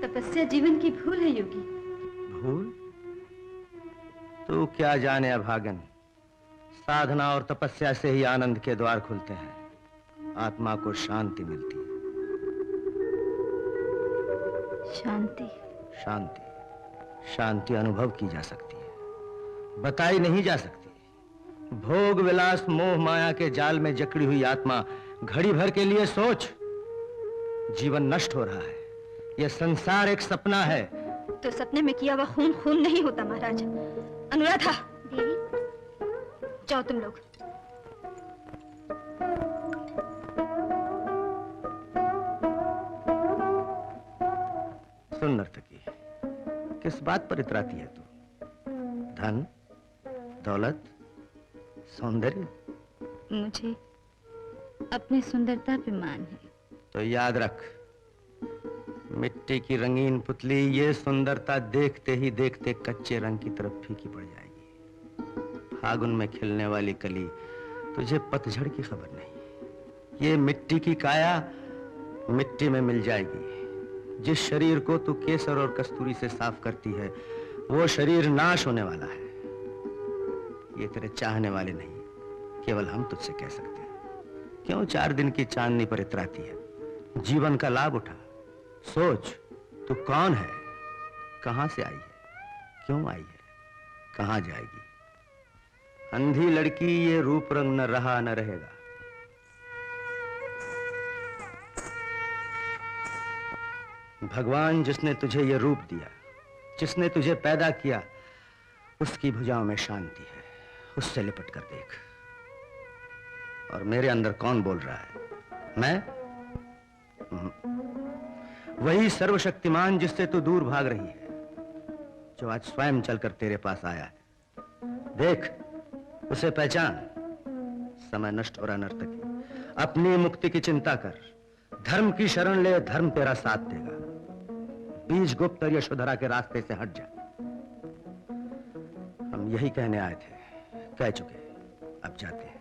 तपस्या जीवन की भूल है योगी। भूल? तू क्या जाने अभागन, साधना और तपस्या से ही आनंद के द्वार खुलते हैं, आत्मा को शांति मिलती है। शांति? शांति, शांति अनुभव की जा सकती है, बताई नहीं जा सकती। भोग विलास मोह माया के जाल में जकड़ी हुई आत्मा घड़ी भर के लिए सोच, जीवन नष्ट हो रहा है, यह संसार एक सपना है। तो सपने में किया हुआ खून खून नहीं होता महाराज। अनुराधा। देवी, जाओ तुम लोग। सुन नर्तकी, किस बात पर इतराती है तू? धन, दौलत, सौंदर्य? मुझे अपनी सुंदरता पे मान है। तो याद रख, मिट्टी की रंगीन पुतली ये सुंदरता देखते ही देखते कच्चे रंग की तरफ फीकी पड़ जाएगी। फागुन में खिलने वाली कली तुझे पतझड़ की खबर नहीं। ये मिट्टी की काया मिट्टी में मिल जाएगी। जिस शरीर को तू केसर और कस्तूरी से साफ करती है, वो शरीर नाश होने वाला है। ये तेरे चाहने वाले नहीं, केवल हम तुझसे कह सकते हैं। क्यों 4 दिन की चांदनी पर इतराती है? जीवन का लाभ उठा, सोच तू कौन है, कहां से आई है, क्यों आई है, कहां जाएगी। अंधी लड़की, ये रूप रंग न रहा न रहेगा। भगवान जिसने तुझे ये रूप दिया, जिसने तुझे पैदा किया, उसकी भुजाओं में शांति है। उससे लिपट कर देख। और मेरे अंदर कौन बोल रहा है? मैं? वही सर्वशक्तिमान जिससे तू दूर भाग रही है, जो आज स्वयं चलकर तेरे पास आया है। देख, उसे पहचान। समय नष्ट हो रहा नर्तकी, अपनी मुक्ति की चिंता कर। धर्म की शरण ले, धर्म तेरा साथ देगा। बीज गुप्त और यशोधरा के रास्ते से हट जा। हम यही कहने आए थे, कह चुके, अब जाते हैं।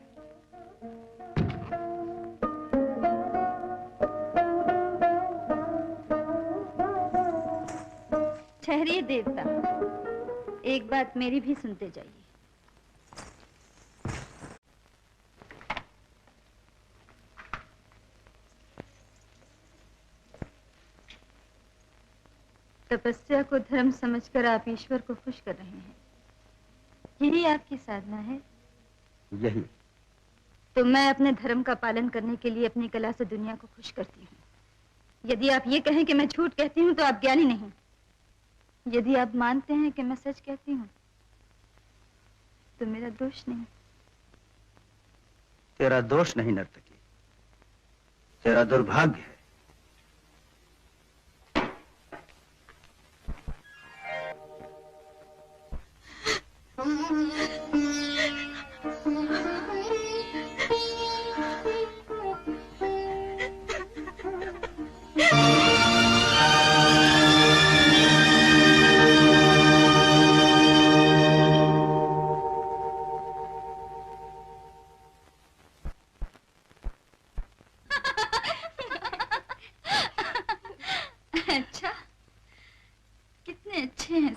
ठहरिए देवता, एक बात मेरी भी सुनते जाइए। तपस्या को धर्म समझकर आप ईश्वर को खुश कर रहे हैं, यही आपकी साधना है? यही। तो मैं अपने धर्म का पालन करने के लिए अपनी कला से दुनिया को खुश करती हूँ। यदि आप ये कहें कि मैं झूठ कहती हूँ तो आप ज्ञानी नहीं। यदि आप मानते हैं कि मैं सच कहती हूँ तो मेरा दोष नहीं। तेरा दोष नहीं नर्तकी, तेरा दुर्भाग्य है।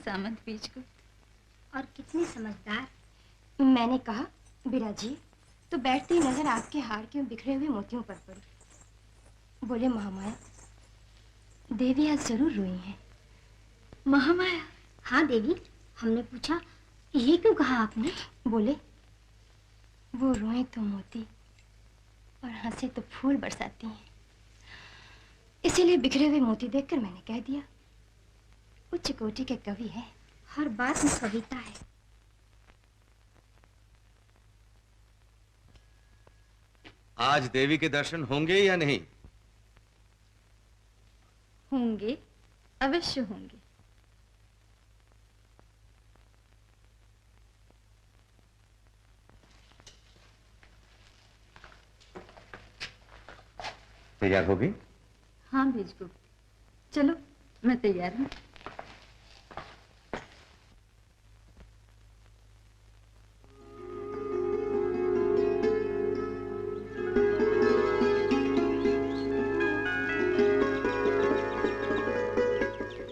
सामंत बीजगुप्त, और कितने समझदार। मैंने कहा बिराजी तो बैठते ही नजर आपके हार के बिखरे हुए मोतियों पर पड़ी। बोले महामाया, देवी आज जरूर रोई है। महामाया? हाँ देवी। हमने पूछा ये क्यों कहा आपने? बोले वो रोए तो मोती और हंसे तो फूल बरसाती हैं, इसीलिए बिखरे हुए मोती देखकर मैंने कह दिया। उच्च कोटि के कवि है, हर बात में कविता है। आज देवी के दर्शन होंगे या नहीं? होंगे, अवश्य होंगे। तैयार होगी? हाँ बीजगुप्त, चलो मैं तैयार हूँ।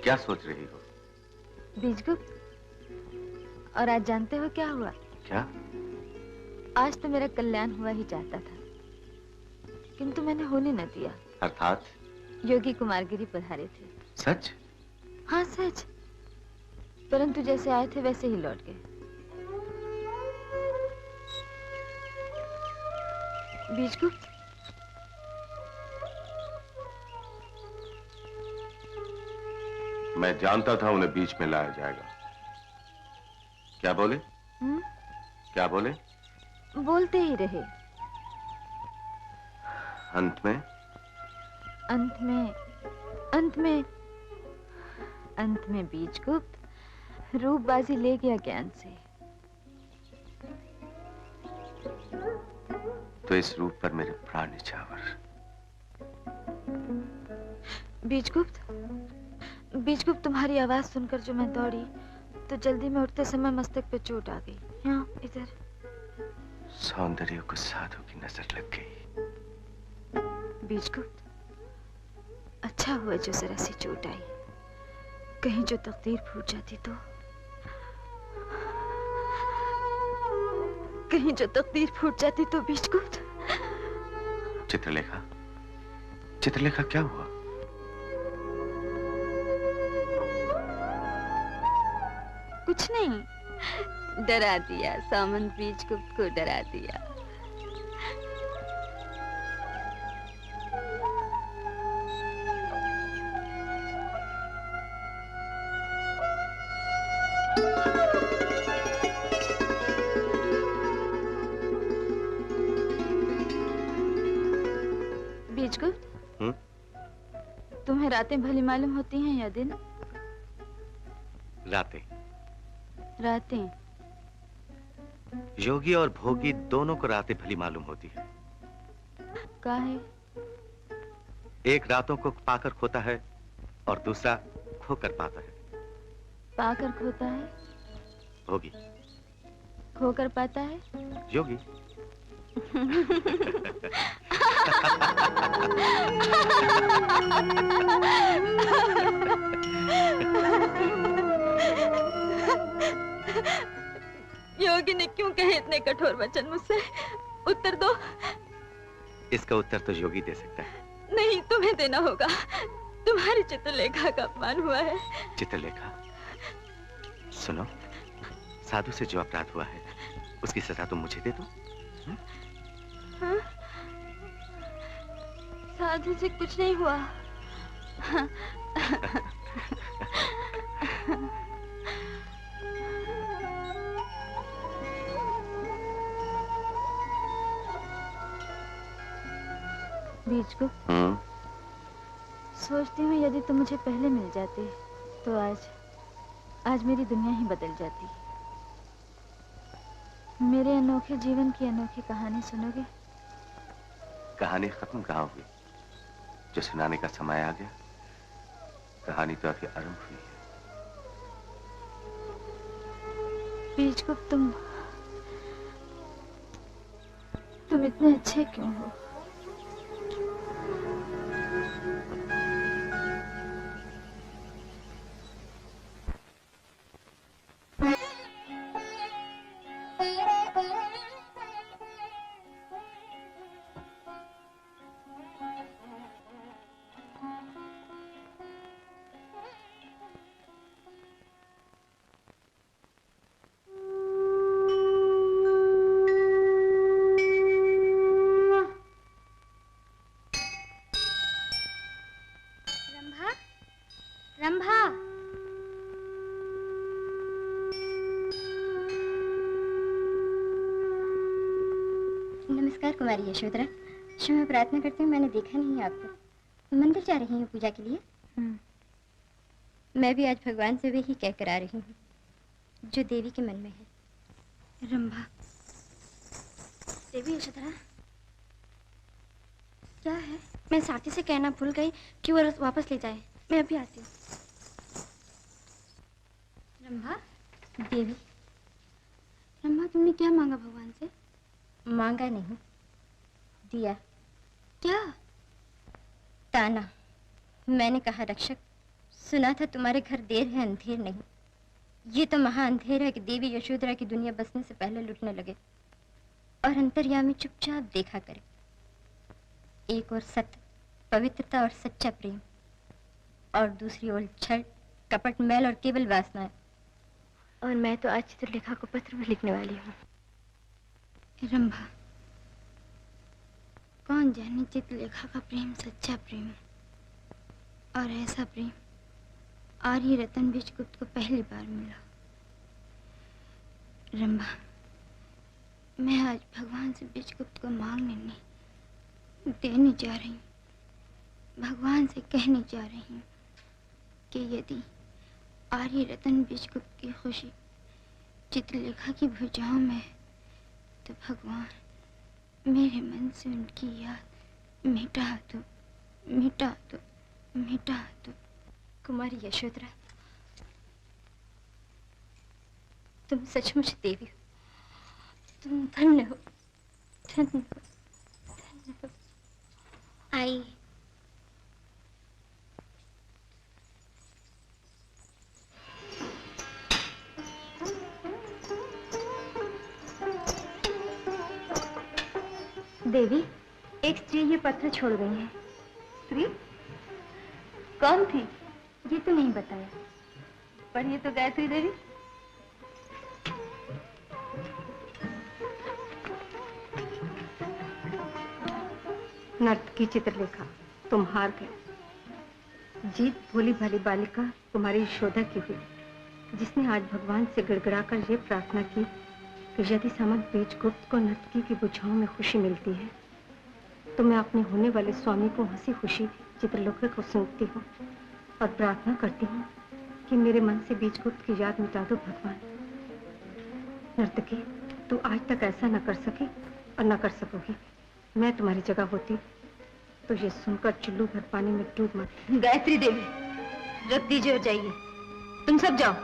क्या सोच रही हो? बीजगुप्त, और आज जानते हो क्या हुआ? क्या? आज तो मेरा कल्याण हुआ ही चाहता था, किंतु मैंने होने न दिया। अर्थात? योगी कुमारगिरी पधारे थे। सच? हाँ सच, परंतु जैसे आए थे वैसे ही लौट गए। बीजगुप्त, मैं जानता था उन्हें बीच में लाया जाएगा। क्या बोले? क्या बोले? बोलते ही रहे। अंत में? अंत में बीजगुप्त रूपबाजी ले गया ज्ञान से। तो इस रूप पर मेरे प्राण निछावर। बीजगुप्त, तुम्हारी आवाज सुनकर जो मैं दौड़ी, तो जल्दी में उठते समय मस्तक पे चोट आ गई। यहाँ इधर। सौंदर्य को साधु की नजर लग गई। बीजगुप्त, अच्छा हुआ जो जरा सी चोट आई, कहीं जो तकदीर फूट जाती तो। कहीं जो तकदीर फूट जाती तो बीजगुप्त। चित्रलेखा, चित्रलेखा क्या हुआ? कुछ नहीं, डरा दिया, सामंत बीजगुप्त को डरा दिया। बीजगुप्त, तुम्हें रातें भली मालूम होती हैं या दिन? रातें। रातें? योगी और भोगी दोनों को रातें भली मालूम होती है। काहे? एक रातों को पाकर खोता है और दूसरा खोकर पाता है। पाकर खोता है? भोगी। खोकर पाता है? योगी। योगी ने क्यों कहे इतने कठोर वचन मुझसे? उत्तर दो। इसका उत्तर तो योगी दे सकता है। नहीं, तुम्हें देना होगा। तुम्हारी चित्रलेखा का अपमान हुआ है। चित्रलेखा, सुनो, साधु से जो अपराध हुआ है उसकी सजा तुम मुझे दे दो। हाँ? साधु से कुछ नहीं हुआ। बीजगुप्त, सोचती हूँ यदि तुम मुझे पहले मिल जाते तो आज मेरी दुनिया ही बदल जाती। मेरे अनोखे जीवन की अनोखी कहानी सुनोगे? कहानी खत्म कहाँ हुई? जो सुनाने का समय आ गया, कहानी तो अभी आरंभ हुई है। बीजगुप्त, तुम इतने अच्छे क्यों हो? रंभा, नमस्कार कुमारी यशोधरा। क्षमा प्रार्थना करती हूँ, मैंने देखा नहीं आपको। मंदिर जा रही हूँ पूजा के लिए। मैं भी आज भगवान से वही कह कर आ रही हूँ जो देवी के मन में है। रंभा। देवी यशोधरा, क्या है? मैं साथी से कहना भूल गई कि वो वापस ले जाए। मैं अभी आती हूँ। रंभा, देवी, रंभा तुमने क्या मांगा भगवान से? मांगा नहीं, दिया। क्या? ताना। मैंने कहा रक्षक, सुना था तुम्हारे घर देर है अंधेर नहीं। ये तो महा अंधेर है कि देवी यशोधरा की दुनिया बसने से पहले लुटने लगे और अंतर्यामी चुपचाप देखा करे। एक ओर सत्य, पवित्रता और सच्चा प्रेम, और दूसरी ओर छल, कपट, मैल और केवल वासनाएं। और मैं तो आज चित्रलेखा को पत्र भी लिखने वाली हूँ। रंभा, कौन जाने चित्रलेखा का प्रेम सच्चा प्रेम, और ऐसा प्रेम आर्य रतन बीजगुप्त को पहली बार मिला। रंभा, मैं आज भगवान से बीजगुप्त को मांगने नहीं, देने जा रही हूँ। भगवान से कहने जा रही हूँ कि यदि आर्य रतन बीजगुप्त की खुशी चित्रलेखा की भुजाओं में है, तो भगवान मेरे मन से उनकी याद मिटा दो, मिटा दो, मिटा दो। कुमारी यशोधरा, तुम सचमुच देवी हो, तुम धन्य हो, धन्य हो, धन्य हो। आई। देवी, एक स्त्री ये पत्र छोड़ गई है। स्त्री? कौन थी? ये तो नहीं बताया, पर ये तो गायत्री देवी। नर्तकी चित्रलेखा, तुम हार गए। जीत भोली भाली बालिका तुम्हारी यशोदा की हुई, जिसने आज भगवान से गिड़गिड़ाकर ये प्रार्थना की कि यदि सामंत बीजगुप्त को नर्तकी की बुझाओं में खुशी मिलती है, तो मैं अपने होने वाले स्वामी को हंसी खुशी चित्रलेखा को सौंपती हूँ और प्रार्थना करती हूँ कि मेरे मन से बीजगुप्त की याद मिटा दो भगवान। नर्तकी, तू आज तक ऐसा न कर सकी और न कर सकोगी। मैं तुम्हारी जगह होती तो ये सुनकर चुल्लू भर पानी में डूब मर। गायत्री देवी, रख दीजिए और जाइए। तुम सब जाओ।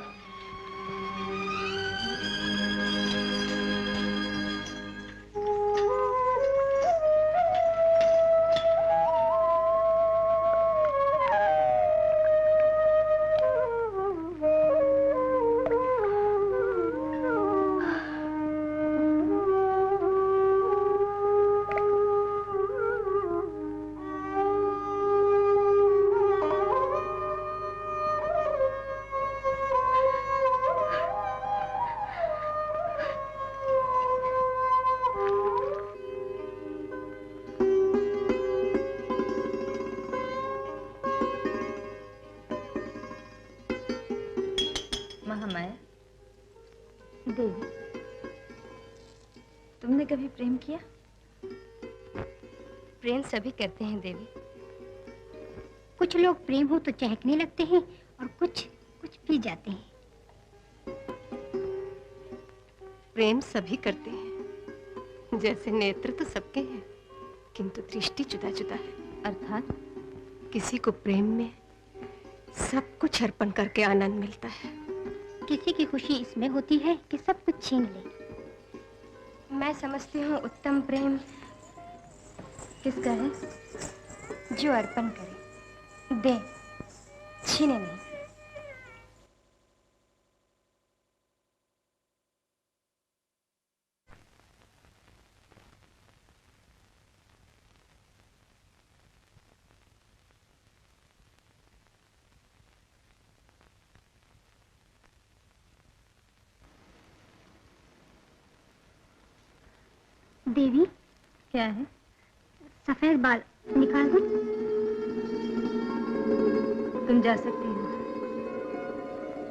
देवी, तुमने कभी प्रेम किया? प्रेम सभी करते हैं देवी। कुछ लोग प्रेम हो तो चहकने लगते हैं और कुछ पी जाते हैं। प्रेम सभी करते हैं, जैसे नेत्र तो सबके हैं, किंतु दृष्टि जुदा जुदा है। अर्थात किसी को प्रेम में सब कुछ अर्पण करके आनंद मिलता है। किसी की खुशी इसमें होती है कि सब कुछ छीन ले। मैं समझती हूँ उत्तम प्रेम किसका है? जो अर्पण करे, दे, छीने नहीं। देवी, क्या है? सफेद बाल निकाल दो। तुम जा सकती हो,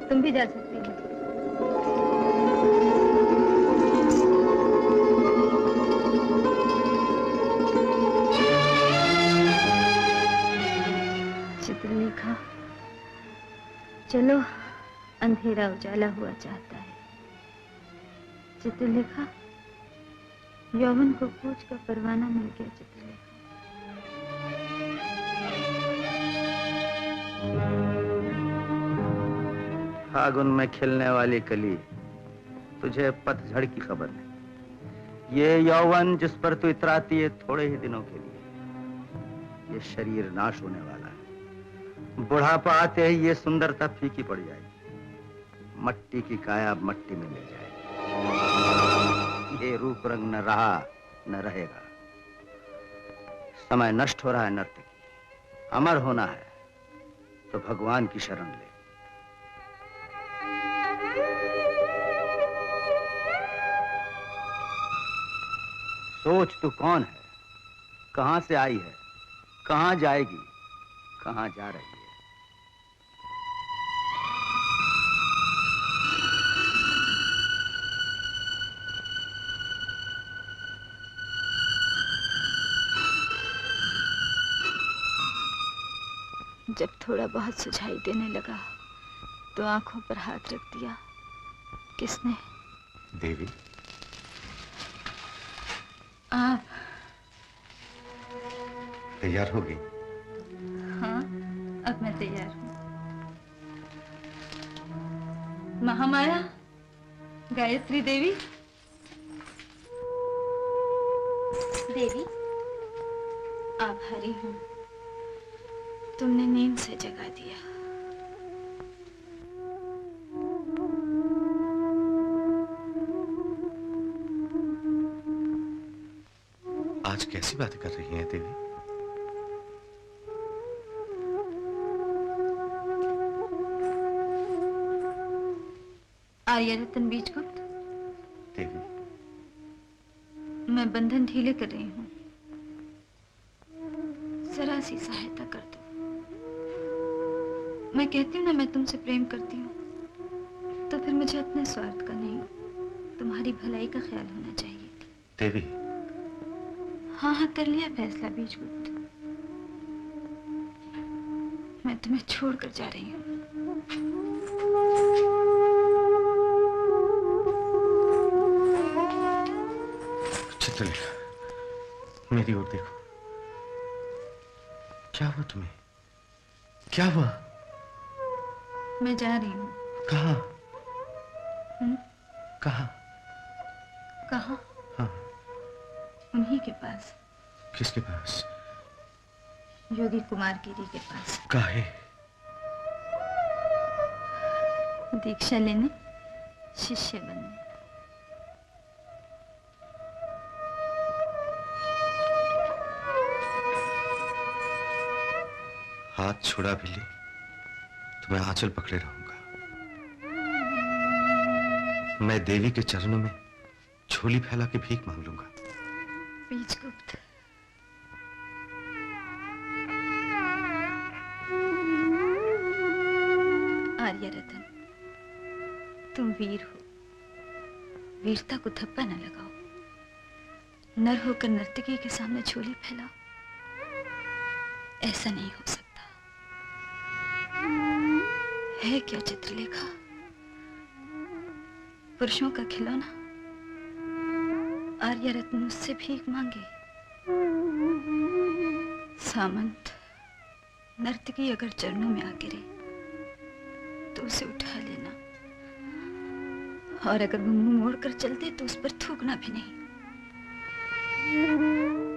तुम भी जा सकती हो। चित्रलेखा, चलो, अंधेरा उजाला हुआ चाहता है। चित्रलेखा, यौवन को खोज का परवाना मिल गया। चित्रलेखा, फागुन में खिलने वाली कली, तुझे पतझड़ की खबर नहीं। ये यौवन जिस पर तू इतराती है थोड़े ही दिनों के लिए, ये शरीर नाश होने वाला है। बुढ़ापा आते ही ये सुंदरता फीकी पड़ जाएगी, मट्टी की काया मट्टी में मिल जाएगी। ये रूप रंग न रहा न रहेगा। समय नष्ट हो रहा है नर्तकी, अमर होना है तो भगवान की शरण ले। सोच तू कौन है, कहां से आई है, कहां जाएगी, कहां जा रही है। जब थोड़ा बहुत सुझाई देने लगा तो आंखों पर हाथ रख दिया। किसने? देवी। आप तैयार होगी? हाँ, अब मैं तैयार हूँ। महामाया, गायत्री देवी। देवी, आभारी हूँ, तुमने नींद से जगा दिया। आज कैसी बातें कर रही हैं देवी? आर्यरत्न बीजगुप्त। देवी, मैं बंधन ढीले कर रही हूँ, जरा सी सहायता कर दो। मैं कहती हूँ ना, मैं तुमसे प्रेम करती हूँ, तो फिर मुझे अपने स्वार्थ का नहीं, तुम्हारी भलाई का ख्याल होना चाहिए। देवी। हाँ हाँ, कर लिया फैसला बीजगुप्त। मैं तुम्हें छोड़कर जा रही हूँ। चित्रलेखा, मेरी ओर देखो। क्या हुआ तुम्हें? क्या हुआ? मैं जा रही हूँ। कहाँ? कहाँ? कहाँ? हाँ। उन्हीं के पास। किसके पास? योगी कुमार गिरी के पास। काहे? दीक्षा लेने, शिष्य बनने। हाथ छुड़ा भी ले तो मैं आंचल पकड़े रहूंगा। मैं देवी के चरणों में झोली फैला के भीख मांग लूंगा। बीजगुप्त, आर्यरत्न, तुम वीर हो, वीरता को धप्पा न लगाओ। नर होकर नर्तकी के सामने झोली फैलाओ, ऐसा नहीं हो सकता। है क्या चित्रलेखा, पुरुषों का खिलौना? आर्यरत्न उससे भीख मांगे? सामंत, नर्तकी अगर चरणों में आ गिरे तो उसे उठा लेना, और अगर वो मुंह मोड़कर चलते तो उस पर थूकना भी नहीं।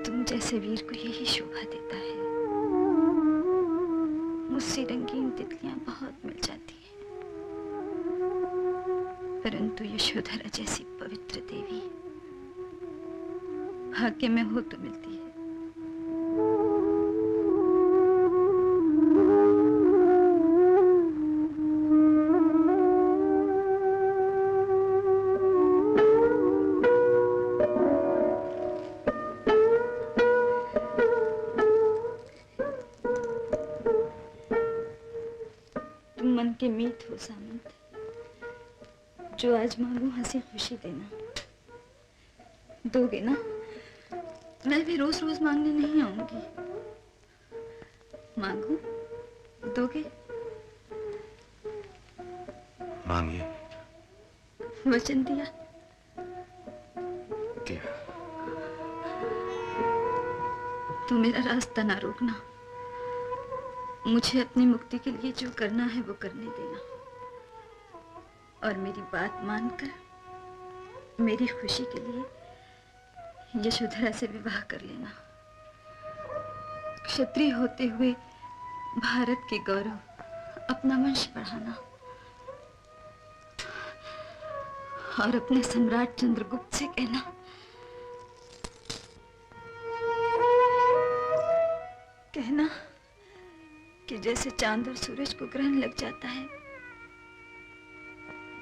तुम जैसे वीर को यही शोभा देता है। मुझसे रंगीन तितलियां बहुत मिल जाती हैं, परंतु यशोधरा जैसी पवित्र देवी भाग्य में हो तो मिलती है। तुम मन के मीत हो सामंत, जो आज मांगू हंसी खुशी देना। दोगे ना? मैं भी रोज रोज मांगने नहीं आऊंगी। मांगू, दोगे? मांगिए। वचन दिया? दिया। तू मेरा रास्ता ना रोकना, मुझे अपनी मुक्ति के लिए जो करना है वो करने देना। और मेरी बात मानकर मेरी खुशी के लिए यशोधरा से विवाह कर लेना। क्षत्रिय होते हुए भारत के गौरव, अपना वंश बढ़ाना और अपने सम्राट चंद्रगुप्त से कहना कि जैसे चांद और सूरज को ग्रहण लग जाता है,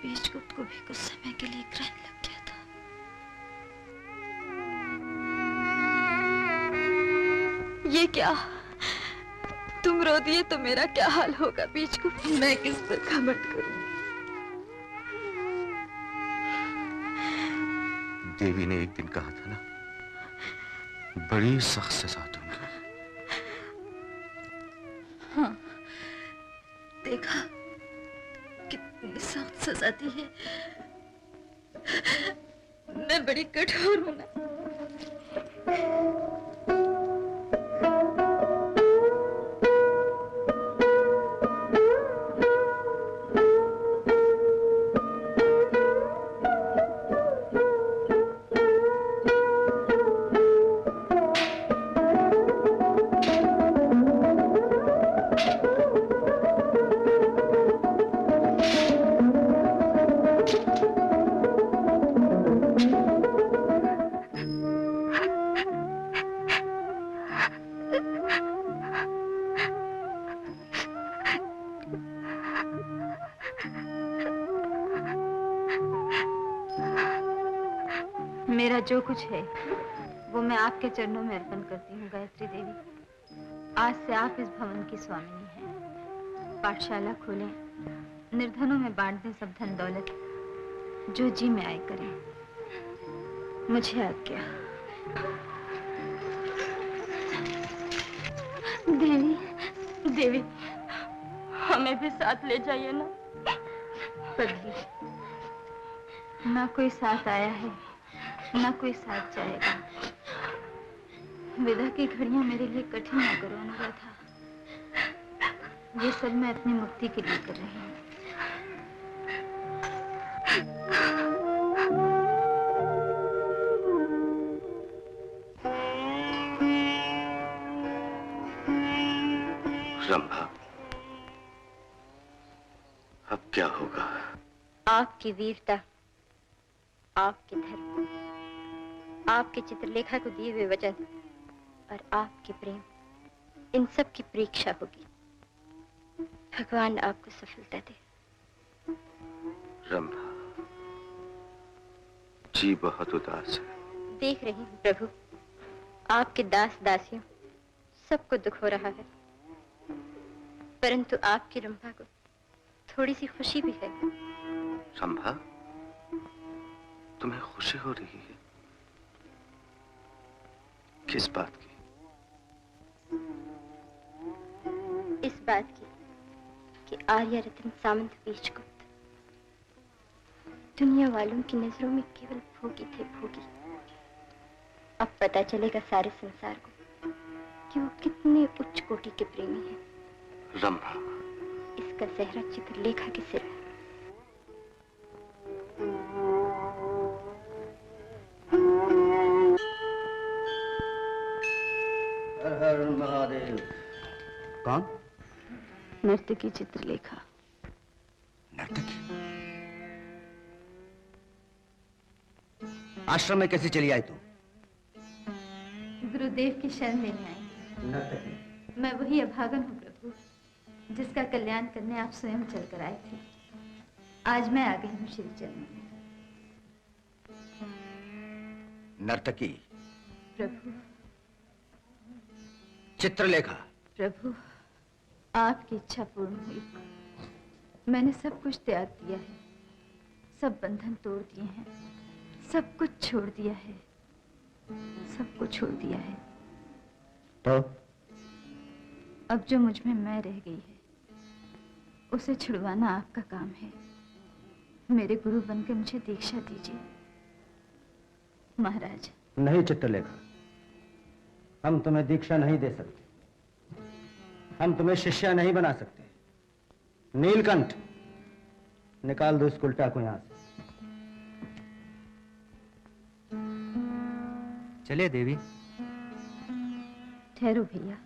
बीजगुप्त को भी कुछ समय के लिए ग्रहण लग गया था। ये क्या? तुम रो दिए तो मेरा क्या हाल होगा बीजगुप्त? मैं किस पर घमंड करूं? देवी ने एक दिन कहा था ना, बड़ी सख्त सजा दूंगी। हाँ, देखा कितनी सख्त सजा दी है। मैं बड़ी कठोर हूं ना। मेरा जो कुछ है वो मैं आपके चरणों में अर्पण करती हूँ गायत्री देवी। आज से आप इस भवन की स्वामिनी हैं। पाठशाला खोलें, निर्धनों में बांट दें सब धन दौलत, जो जी में आए करें। मुझे आज्ञा। देवी, देवी, हमें भी साथ ले जाइए ना। पगली, ना कोई साथ आया है, ना कोई साथ जाएगा। विदा की घड़ियां मेरे लिए कठिन ना करो अनुराधा। ये सब मैं अपनी मुक्ति के लिए कर रही हूँ। रंभा, अब क्या होगा? आपकी वीरता, आपके धर्म, आपके चित्रलेखा को दिए हुए वचन और आपके प्रेम, इन सब की परीक्षा होगी। भगवान आपको सफलता दे। रंभा, जी बहुत उदास है। देख रही हूँ प्रभु, आपके दास दासियों सबको दुख हो रहा है, परंतु आपकी रंभा को थोड़ी सी खुशी भी है। रंभा, तुम्हें खुशी हो रही है? किस बात की? इस बात की कि आर्य रत्न सामंत बीजगुप्त दुनिया वालों की नजरों में केवल भोगी थे, भोगी। अब पता चलेगा सारे संसार को कि वो कितने उच्च कोटि के प्रेमी हैं। रंभा, इसका सेहरा चित्रलेखा के सिर है। हर हर महादेव। कौन? नर्तकी चित्रलेखा। नर्तकी? आश्रम में कैसे चली आई तू? गुरुदेव की शरण लेने आई। नर्तकी? मैं वही अभागन हूँ प्रभु, जिसका कल्याण करने आप स्वयं चलकर आए थे। आज मैं आ गई हूँ श्री चरणों में। नर्तकी? प्रभु। चित्रलेखा? प्रभु, आपकी इच्छा पूर्ण हुई। मैंने सब कुछ त्याग दिया है, सब बंधन तोड़ दिए हैं, सब कुछ छोड़ दिया है, सब कुछ छोड़ दिया है। तो अब जो मुझ में मैं रह गई है, उसे छुड़वाना आपका काम है। मेरे गुरु बनकर मुझे दीक्षा दीजिए महाराज। नहीं चित्रलेखा, हम तुम्हें दीक्षा नहीं दे सकते, हम तुम्हें शिष्या नहीं बना सकते। नीलकंठ, निकाल दो इस उल्टा को यहां से। चलिए देवी। ठहरो भैया,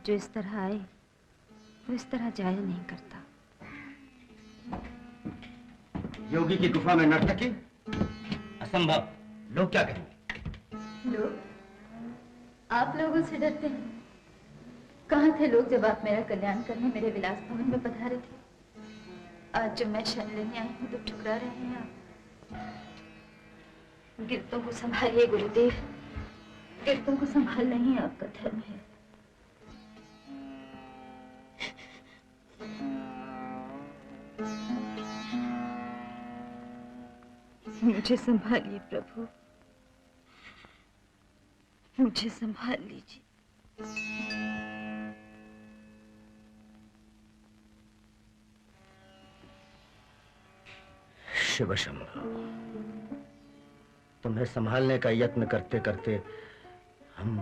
जो इस तरह आए वो इस तरह जाया नहीं करता। योगी की गुफा में नर्तकी? असंभव। लोग क्या कहेंगे? लोग? आप लोगों से डरते हैं? कहाँ थे लोग जब आप मेरा कल्याण करने मेरे विलास भवन में पधारे थे? आज जो मैं शरण लेने आई हूँ तो ठुकरा रहे हैं आप। गिरतों को संभालिए गुरुदेव, गिरतों को संभालना ही आपका धर्म है। मुझे संभालिए प्रभु, मुझे संभाल लीजिए। शिव शंभो, तुम्हें संभालने का यत्न करते करते हम।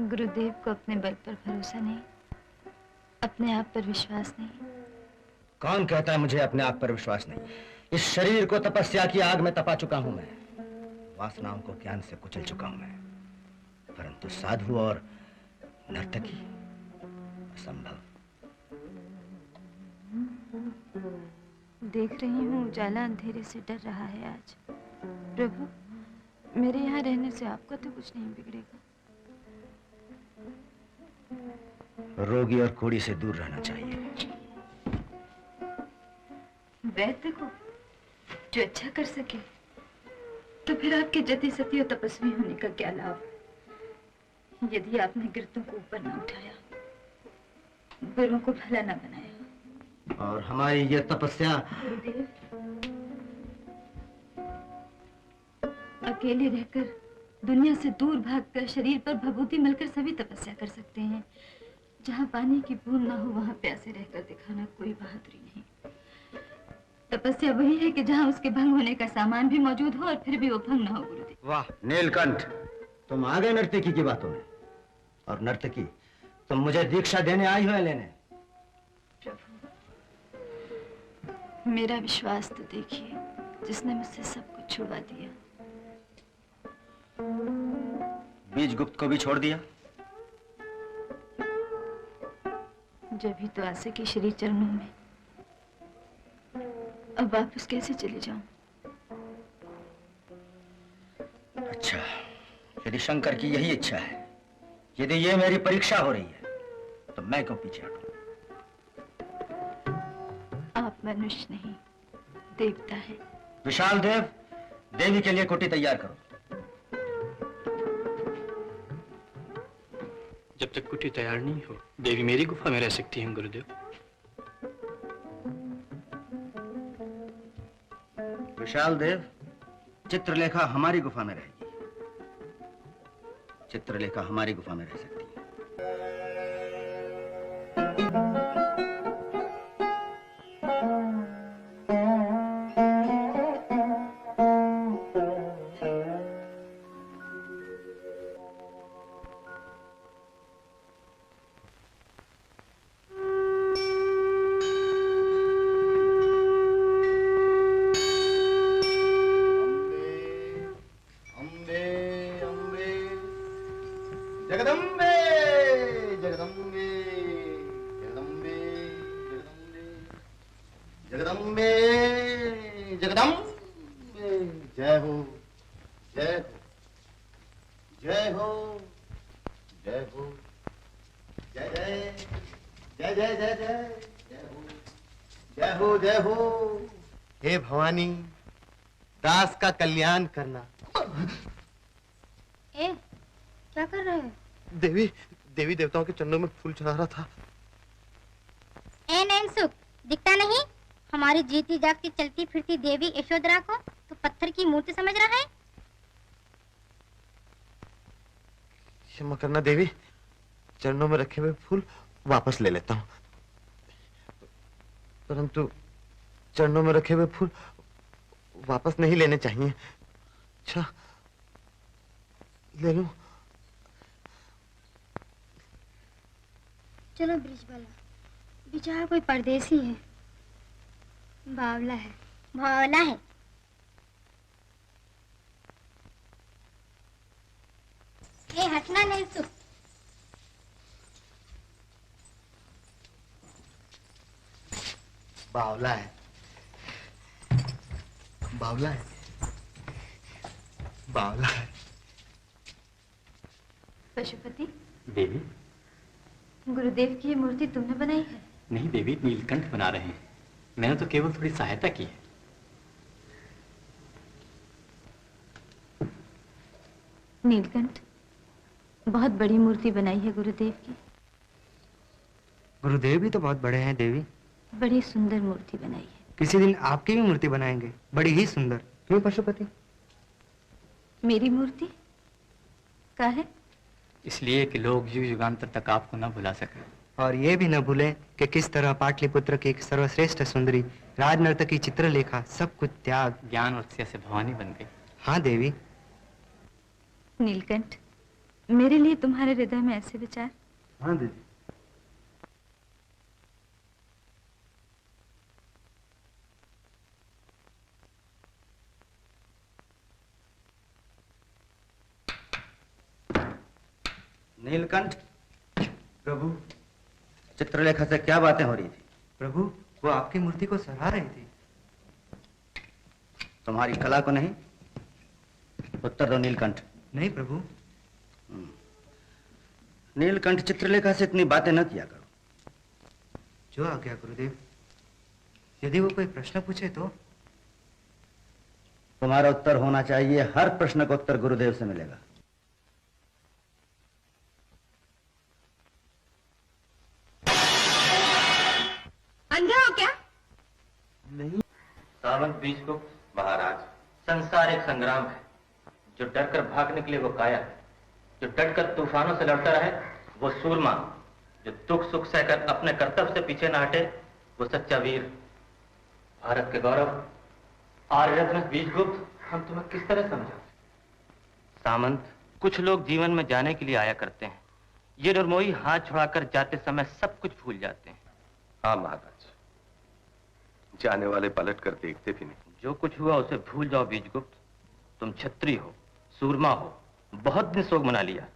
गुरुदेव को अपने बल पर भरोसा नहीं, अपने आप पर विश्वास नहीं। कौन कहता है मुझे अपने आप पर विश्वास नहीं? इस शरीर को तपस्या की आग में तपा चुका हूं मैं, वासनाओं को ज्ञान से कुचल चुका हूं मैं, परंतु साधु और नर्तकी असंभव। देख रही हूँ उजाला अंधेरे से डर रहा है आज। प्रभु, मेरे यहाँ रहने से आपका तो कुछ नहीं बिगड़ेगा। रोगी और कोड़ी से दूर रहना चाहिए। वैद्य को जो अच्छा कर सके, तो फिर आपके जति सती और तपस्वी होने का क्या लाभ? यदि आपने गिरतों को ऊपर न उठाया, बुरों को भला न बनाया। और हमारी ये तपस्या। गुरुदेव, अकेले रहकर दुनिया से दूर भागकर शरीर पर भभूति मलकर सभी तपस्या कर सकते हैं। जहाँ पानी की बूंद ना हो वहाँ प्यासे रहकर दिखाना कोई बहादुरी नहीं। तपस्या वही है कि जहाँ उसके भंग होने का सामान भी मौजूद हो और फिर भी वो भंग ना हो। गुरुदेव। वाह नीलकंठ, तुम आ गए नर्तकी की बातों में। और नर्तकी, तुम मुझे दीक्षा देने आई हो या लेने? प्रभु, मेरा विश्वास तो देखिए, जिसने मुझसे सब कुछ छुड़वा दिया। बीजगुप्त को भी छोड़ दिया? जब ही तो आसे के श्री चरणों में, अब वापस कैसे चले जाऊं? अच्छा, यदि शंकर की यही इच्छा है, यदि ये मेरी परीक्षा हो रही है, तो मैं क्यों पीछे हटूं? आप मनुष्य नहीं, देवता है। विशाल देव, देवी के लिए कुटी तैयार करो। जब तक कुटी तैयार नहीं हो, देवी मेरी गुफा में रह सकती हैं गुरुदेव। विशाल देव, चित्रलेखा हमारी गुफा में रहेगी। चित्रलेखा हमारी गुफा में रह सकती है। जगदम्बे जगदम्बे जगदम्बे जगदम्बे जगदम्बे जगदम्बे, जय हो जय हो जय हो जय हो जय जय जय जय जय जय जय हो जय हो जय हो। हे भवानी, दास का कल्याण करना। ए, क्या कर रहे हो? देवी देवी देवताओं के चरणों में फूल चढ़ा रहा था। ए नैनसुख, दिखता नहीं? हमारी जीती जागती चलती फिरती देवी यशोधरा को तो पत्थर की मूर्ति समझ रहा है? क्षमा करना देवी, चरणों में रखे हुए फूल वापस ले लेता हूँ, परंतु चरणों में रखे हुए फूल वापस नहीं लेने चाहिए। अच्छा, ले लूं? चलो ब्रिजबाला, बेचारा कोई परदेसी है, बावला है। बावला है। ये हटना नहीं तू। बावला है, बावला है, बावला है। पशुपति, देवी? गुरुदेव की ये मूर्ति तुमने बनाई है? नहीं देवी, नीलकंठ बना रहे हैं। मैंने तो केवल थोड़ी सहायता की है। नीलकंठ, बहुत बड़ी मूर्ति बनाई है गुरुदेव की। गुरुदेव भी तो बहुत बड़े हैं देवी। बड़ी सुंदर मूर्ति बनाई है। किसी दिन आपकी भी मूर्ति बनाएंगे, बड़ी ही सुंदर। क्यों पशुपति? मेरी मूर्ति का है? इसलिए कि लोग युग युगांतर तक आपको न भुला सके। और ये भी न भूलें कि किस तरह पाटलिपुत्र की एक सर्वश्रेष्ठ सुंदरी राजनर्तकी चित्रलेखा सब कुछ त्याग ज्ञान और से भवानी बन गई। हाँ देवी। नीलकंठ, मेरे लिए तुम्हारे हृदय में ऐसे विचार? हाँ दीदी। नीलकंठ, प्रभु। चित्रलेखा से क्या बातें हो रही थी? प्रभु, वो आपकी मूर्ति को सराह रही थी। तुम्हारी कला को नहीं? उत्तर दो नीलकंठ। नहीं प्रभु। नीलकंठ, चित्रलेखा से इतनी बातें न किया करो। जो आ गया गुरुदेव। यदि वो कोई प्रश्न पूछे तो? तुम्हारा उत्तर होना चाहिए। हर प्रश्न का उत्तर गुरुदेव से मिलेगा। अंधे हो क्या? नहीं। सावंत बीज को महाराज, संसार एक संग्राम है। जो डरकर भाग निकले वो काया है। जो डटकर तूफानों से लड़ता रहे वो सूरमा। जो दुख सुख सहकर अपने कर्तव्य से पीछे न हटे वो सच्चा वीर। भारत के गौरव आर्यरत्न बीजगुप्त, हम तुम्हें किस तरह समझा? सामंत, कुछ लोग जीवन में जाने के लिए आया करते हैं। ये निर्मोही हाथ छुड़ाकर जाते समय सब कुछ भूल जाते हैं। हाँ महाराज, जाने वाले पलट कर देखते भी नहीं। जो कुछ हुआ उसे भूल जाओ बीजगुप्त। तुम क्षत्रिय हो, सूरमा हो, बहुत दिन शोक मना लिया।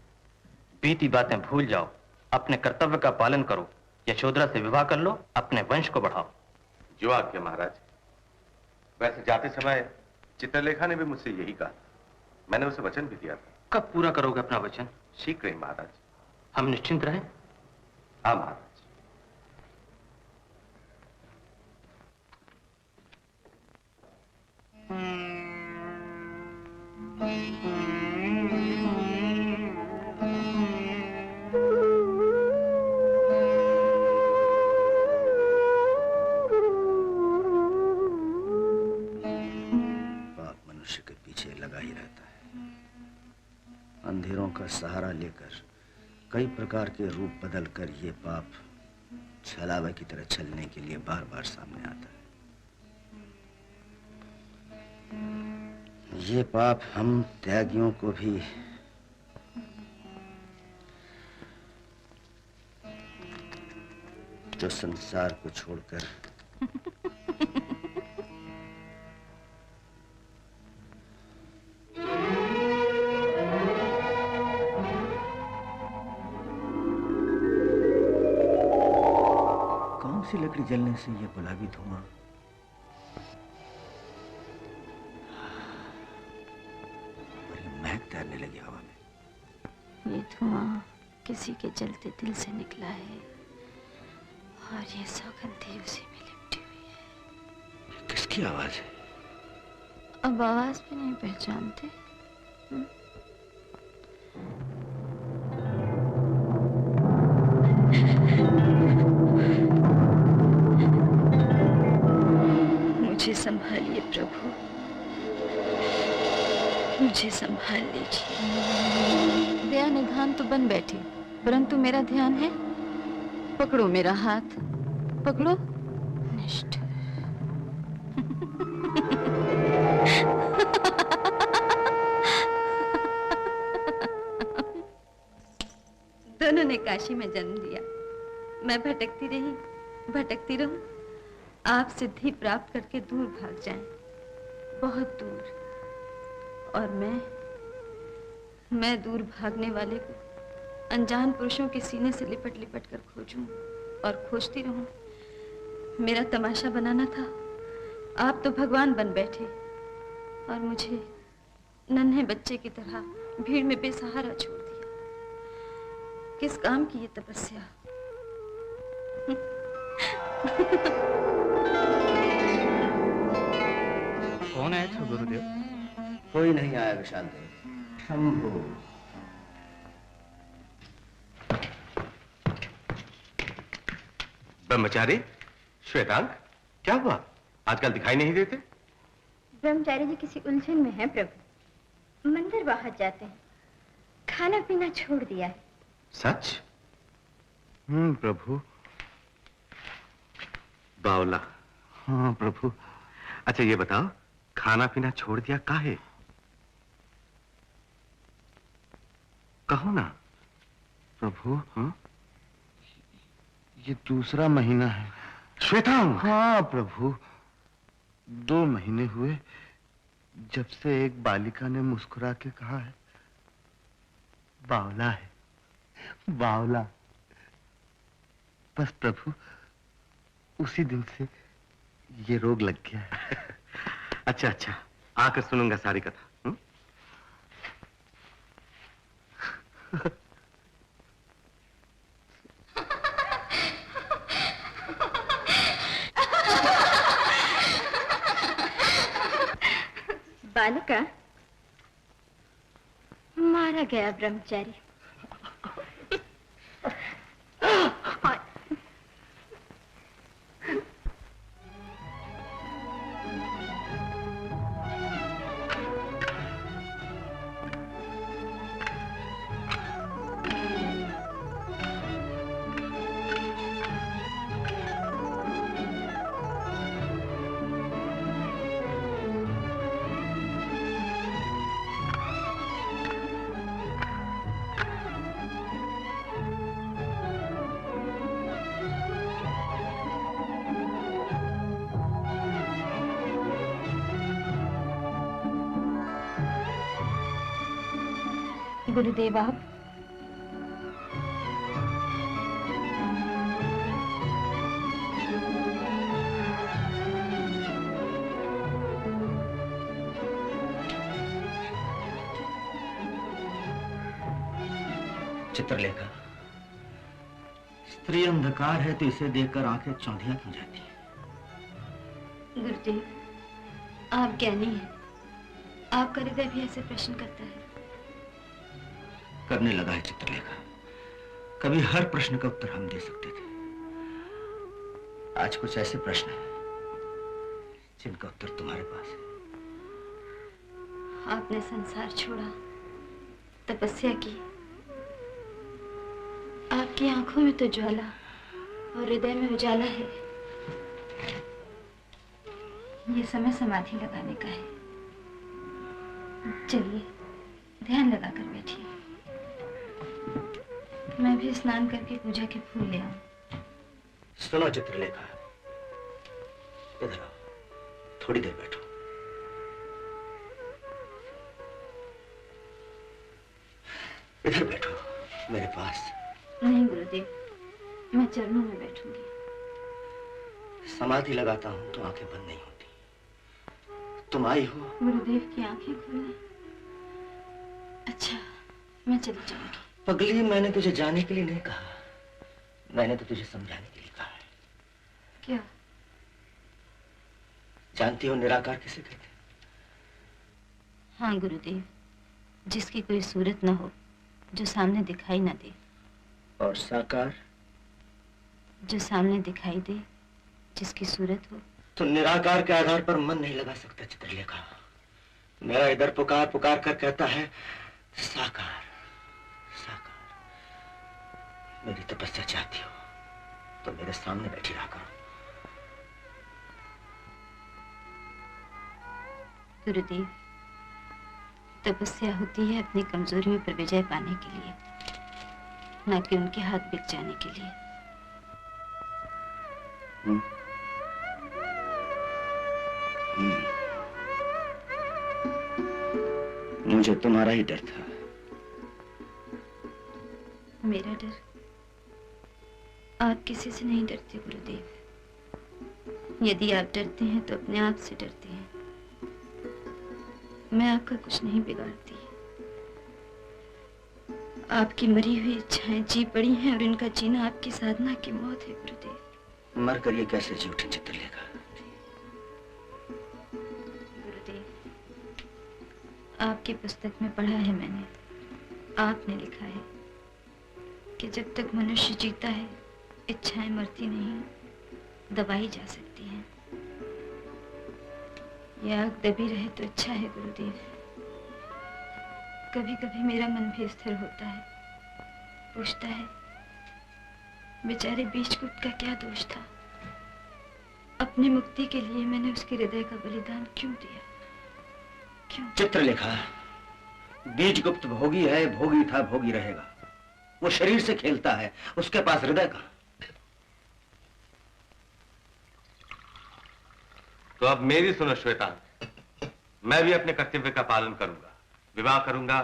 बीती बातें भूल जाओ, अपने कर्तव्य का पालन करो। यशोधरा से विवाह कर लो, अपने वंश को बढ़ाओ। जो आज्ञा महाराज। वैसे जाते समय चित्रलेखा ने भी मुझसे यही कहा। मैंने उसे वचन भी दिया था। कब पूरा करोगे अपना वचन? शीघ्र ही महाराज। हम निश्चिंत रहें? हाँ महाराज। मनुष्य के पीछे लगा ही रहता है। अंधेरों का सहारा लेकर कई प्रकार के रूप बदलकर ये पाप छलावे की तरह छलने के लिए बार बार सामने आता है। ये पाप हम त्यागियों को भी जो संसार को छोड़कर लकड़ी जलने से ये गुलाबी धुआं बड़ी महक तैरने लगी हवा में। ये धुआं किसी के जलते दिल से निकला है और ये सौगंधी उसी में लिपटी हुई है। किसकी आवाज है? अब आवाज भी नहीं पहचानते? मुझे संभालिए प्रभु, मुझे संभाल लीजिए। दया निधान तो बन बैठी, परंतु मेरा ध्यान है। पकड़ो मेरा हाथ, पकड़ो। निष्ठ दोनों ने काशी में जन्म लिया। मैं भटकती रही, भटकती रहूं, आप सिद्धि प्राप्त करके दूर भाग जाएं, बहुत दूर। और मैं दूर भागने वाले को अनजान पुरुषों के सीने से लिपट लिपट कर खोजूं और खोजती रहूं। मेरा तमाशा बनाना था, आप तो भगवान बन बैठे और मुझे नन्हे बच्चे की तरह भीड़ में बेसहारा छोड़ दिया। किस काम की ये तपस्या? कौन आया था गुरुदेव? कोई नहीं आया विशाल देव। शंभू। ब्रह्मचारी, श्वेतांग, क्या हुआ? आजकल दिखाई नहीं देते? ब्रह्मचारी जी किसी उलझन में हैं प्रभु। मंदिर बाहर जाते हैं, खाना पीना छोड़ दिया है। सच? प्रभु। बावला। हाँ प्रभु। अच्छा ये बताओ, खाना पीना छोड़ दिया काहे? कहो ना। प्रभु, ये दूसरा महीना है। श्वेतांग? हाँ प्रभु, 2 महीने हुए जब से एक बालिका ने मुस्कुरा के कहा है, बावला है, बावला। बस प्रभु, उसी दिन से ये रोग लग गया है। अच्छा अच्छा, आकर सुनूंगा सारी कथा। बालिका मारा गया ब्रह्मचारी। गुरुदेव आप? चित्रलेखा, स्त्री अंधकार है तो इसे देखकर आंखें चौंधिया क्यों जाती है? गुरुदेव, आप ज्ञानी हैं, आपका हृदय भी ऐसे प्रश्न करता है। करने लगा है चित्रलेखा। कभी हर प्रश्न का उत्तर हम दे सकते थे, आज कुछ ऐसे प्रश्न हैं जिनका उत्तर तुम्हारे पास है। आपने संसार छोड़ा, तपस्या की, आपकी आंखों में तो ज्वाला और हृदय में उजाला है। ये समय समाधि लगाने का है। चलिए ध्यान लगा कर बैठिए, मैं भी स्नान करके पूजा के फूल ले आऊं। सुनो चित्रलेखा, इधर आओ, थोड़ी देर बैठो। इधर बैठो मेरे पास। नहीं गुरुदेव, मैं चरणों में बैठूंगी। समाधि लगाता हूं तो आंखें बंद नहीं होती। तुम आई हो। गुरुदेव की आंखें खुलने। अच्छा, मैं चली जाऊंगी। पगली, मैंने तुझे जाने के लिए नहीं कहा, मैंने तो तुझे समझाने के लिए कहा है। क्या? जानती हो निराकार किसे कहते हैं? हाँ गुरुदेव, जिसकी कोई सूरत न हो, जो सामने दिखाई न दे। और साकार? जो सामने दिखाई दे, जिसकी सूरत हो। तो निराकार के आधार पर मन नहीं लगा सकता चित्रलेखा। मेरा इधर पुकार पुकार कर कहता है साकार साकार। मेरी तपस्या चाहती हो तो मेरे सामने बैठी रहा करो। गुरुदेव, तपस्या होती है अपनी कमजोरियों पर विजय पाने के लिए, न कि उनके हाथ बिक जाने के लिए। मुझे तुम्हारा ही डर था। मेरा डर? आप किसी से नहीं डरते गुरुदेव। यदि आप डरते हैं तो अपने आप से डरते हैं। मैं आपका कुछ नहीं बिगाड़ती। आपकी मरी हुई इच्छाएं जी पड़ी हैं और इनका जीना आपकी साधना की मौत है गुरुदेव। मर कर ये कैसे जी उठे चित्रलेखा? गुरुदेव, आपकी पुस्तक में पढ़ा है मैंने, आपने लिखा है कि जब तक मनुष्य जीता है इच्छाएं मरती नहीं, दबाई जा सकती हैं। यह आग दबी रहे तो अच्छा है गुरुदेव। कभी कभी मेरा मन भी स्थिर होता है, पूछता है बेचारे बीजगुप्त का क्या दोष था? अपनी मुक्ति के लिए मैंने उसके हृदय का बलिदान क्यों दिया? क्यों? चित्रलेखा, बीजगुप्त भोगी है, भोगी था, भोगी रहेगा। वो शरीर से खेलता है, उसके पास हृदय का। तो अब मेरी सुनो श्वेता, मैं भी अपने कर्तव्य का पालन करूंगा, विवाह करूंगा,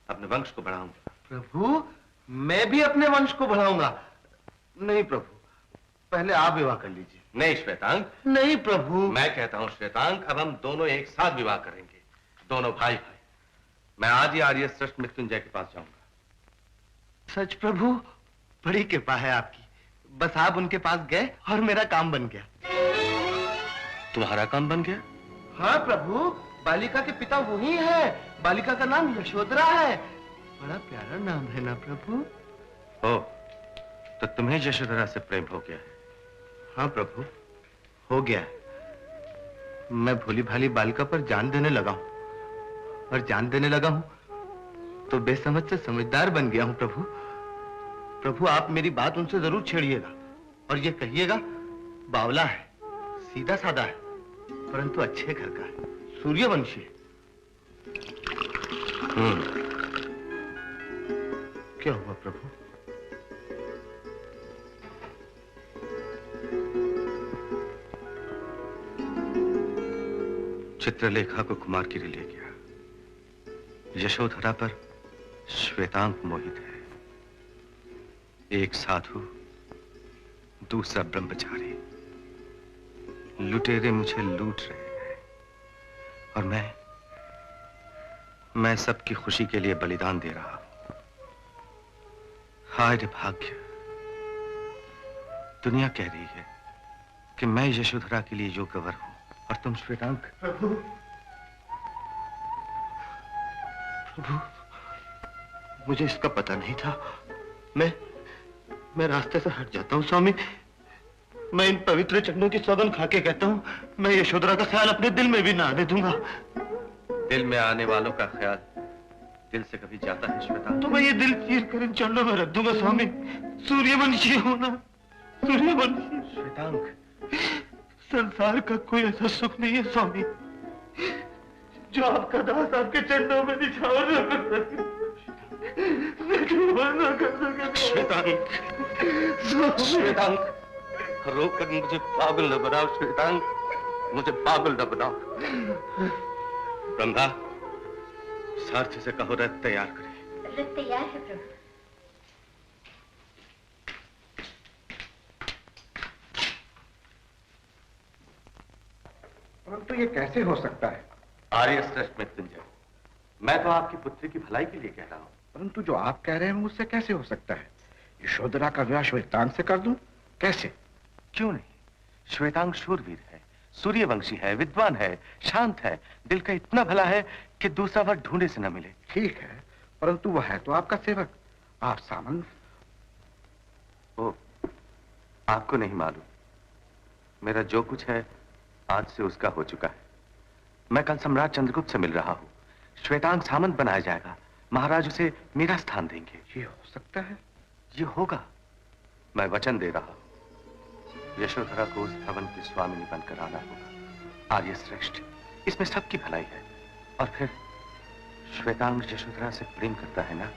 अपने वंश को बढ़ाऊंगा। प्रभु, मैं भी अपने वंश को बढ़ाऊंगा। नहीं प्रभु, पहले आप विवाह कर लीजिए। नहीं श्वेतांग। नहीं प्रभु। मैं कहता हूं श्वेतांग, अब हम दोनों एक साथ विवाह करेंगे, दोनों भाई भाई। मैं आज ही आर्य श्रेष्ठ मृत्युंजय के पास जाऊंगा। सच प्रभु, बड़ी कृपा है आपकी। बस आप उनके पास गए और मेरा काम बन गया। तुम्हारा काम बन गया? हाँ प्रभु, बालिका के पिता वही है। बालिका का नाम यशोधरा है। बड़ा प्यारा नाम है ना प्रभु? हो, तो तुम्हें यशोधरा से प्रेम हो गया है? हाँ प्रभु, हो गया। मैं भोली भाली बालिका पर जान देने लगा हूं, और जान देने लगा हूं तो बेसमझ से समझदार बन गया हूं प्रभु। प्रभु, आप मेरी बात उनसे जरूर छेड़िएगा और ये कहिएगा बावला है, सीधा साधा है, परंतु अच्छे घर का है, सूर्यवंशी है। क्या हुआ प्रभु? चित्रलेखा को कुमार गिरी ले गया। यशोधरा पर श्वेतांग मोहित है। एक साधु, दूसरा ब्रह्मचारी। लुटेरे मुझे लूट रहे हैं और मैं सबकी खुशी के लिए बलिदान दे रहा हूं। हाय रे भाग्य, दुनिया कह रही है कि मैं यशोधरा के लिए योग्य वर हूं और तुम श्वेतांग। प्रभु, प्रभु, मुझे इसका पता नहीं था। मैं रास्ते से हट जाता हूँ स्वामी। मैं इन पवित्र चरणों की सौगन खा के कहता हूँ, मैं यशोधरा का ख्याल अपने दिल में भी ना आने दूंगा। दिल में आने वालों का ख्याल दिल से कभी जाता है श्वेतांग? तो मैं ये दिल चीर कर इन चरणों में रख दूंगा स्वामी। सूर्यवंशी होना, सूर्यवंशी। श्वेतांग, संसार का कोई ऐसा सुख नहीं है स्वामी जो आपका दास आपके चरणों में निछावर न कर सके, न कर सके। श्वेतांग, श्वेतांग, रोकर मुझे पागल न बनाओ श्वेतांग, मुझे पागल न बनाओ। ब्रह्मा, सारथी से कहो रथ तैयार करे। रथ तैयार है प्रभु। परंतु ये कैसे हो सकता है? आर्य श्रेष्ठ मृत्युंजय, मैं तो आपकी पुत्री की भलाई के लिए कह रहा हूं। परंतु जो आप कह रहे हैं मुझसे कैसे हो सकता है? यशोधरा का विवाह श्वेतांग से कर दूं? कैसे? क्यों नहीं? श्वेतांग शूरवीर है, सूर्यवंशी है, विद्वान है, शांत है, दिल का इतना भला है कि दूसरा वर ढूंढे से न मिले। ठीक है, परंतु वह है तो आपका सेवक, आप सामंत। ओ, आपको नहीं मालूम, मेरा जो कुछ है आज से उसका हो चुका है। मैं कल सम्राट चंद्रगुप्त से मिल रहा हूं। श्वेतांग सामंत बनाया जाएगा, महाराज उसे मेरा स्थान देंगे। ये हो सकता है? ये होगा, मैं वचन दे रहा हूं। यशोधरा को उस भवन की स्वामिनी बनकर आना होगा। आर्य श्रेष्ठ, इसमें सबकी भलाई है। और फिर श्वेतांग यशोधरा से प्रेम करता है ना?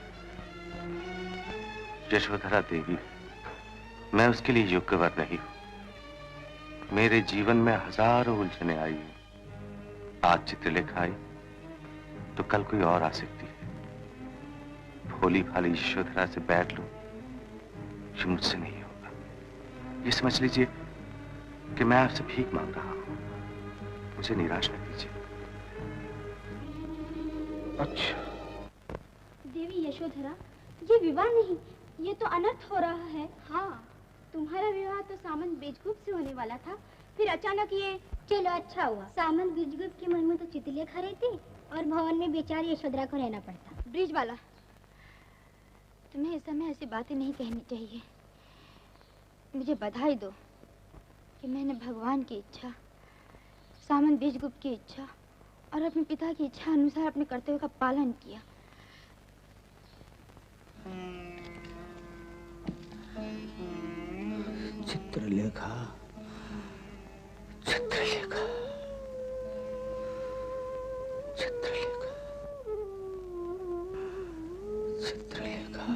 यशोधरा देवी, मैं उसके लिए योग्य वर नहीं हूं। मेरे जीवन में हजारों उलझने आई हैं। आज चित्रलेखा आई तो कल कोई और आ सकती है। भोली भाली यशोधरा से बैठ लूं, ये मुझसे नहीं होगा। ये समझ लीजिए कि मैं आपसे भीख मांग रहा हूं। मुझे निराश न कीजिए। अच्छा देवी यशोधरा, ये विवाह नहीं, ये तो अनर्थ हो रहा है। हाँ, तुम्हारा विवाह तो सामंत बीजगुप्त से होने वाला था, फिर अचानक ये। चलो अच्छा हुआ, सामंत बीजगुप्त के मन में तो चित्रलेखा रहती और भवन में बेचारी यशोधरा को रहना पड़ता। ब्रिज वाला, तुम्हें इस समय ऐसी बातें नहीं कहनी चाहिए। मुझे बधाई दो कि मैंने भगवान की इच्छा, सामंत बीजगुप्त की इच्छा और अपने पिता की इच्छा अनुसार अपने कर्तव्य का पालन किया। चित्रलेखा, चित्रलेखा, चित्रलेखा, चित्रलेखा,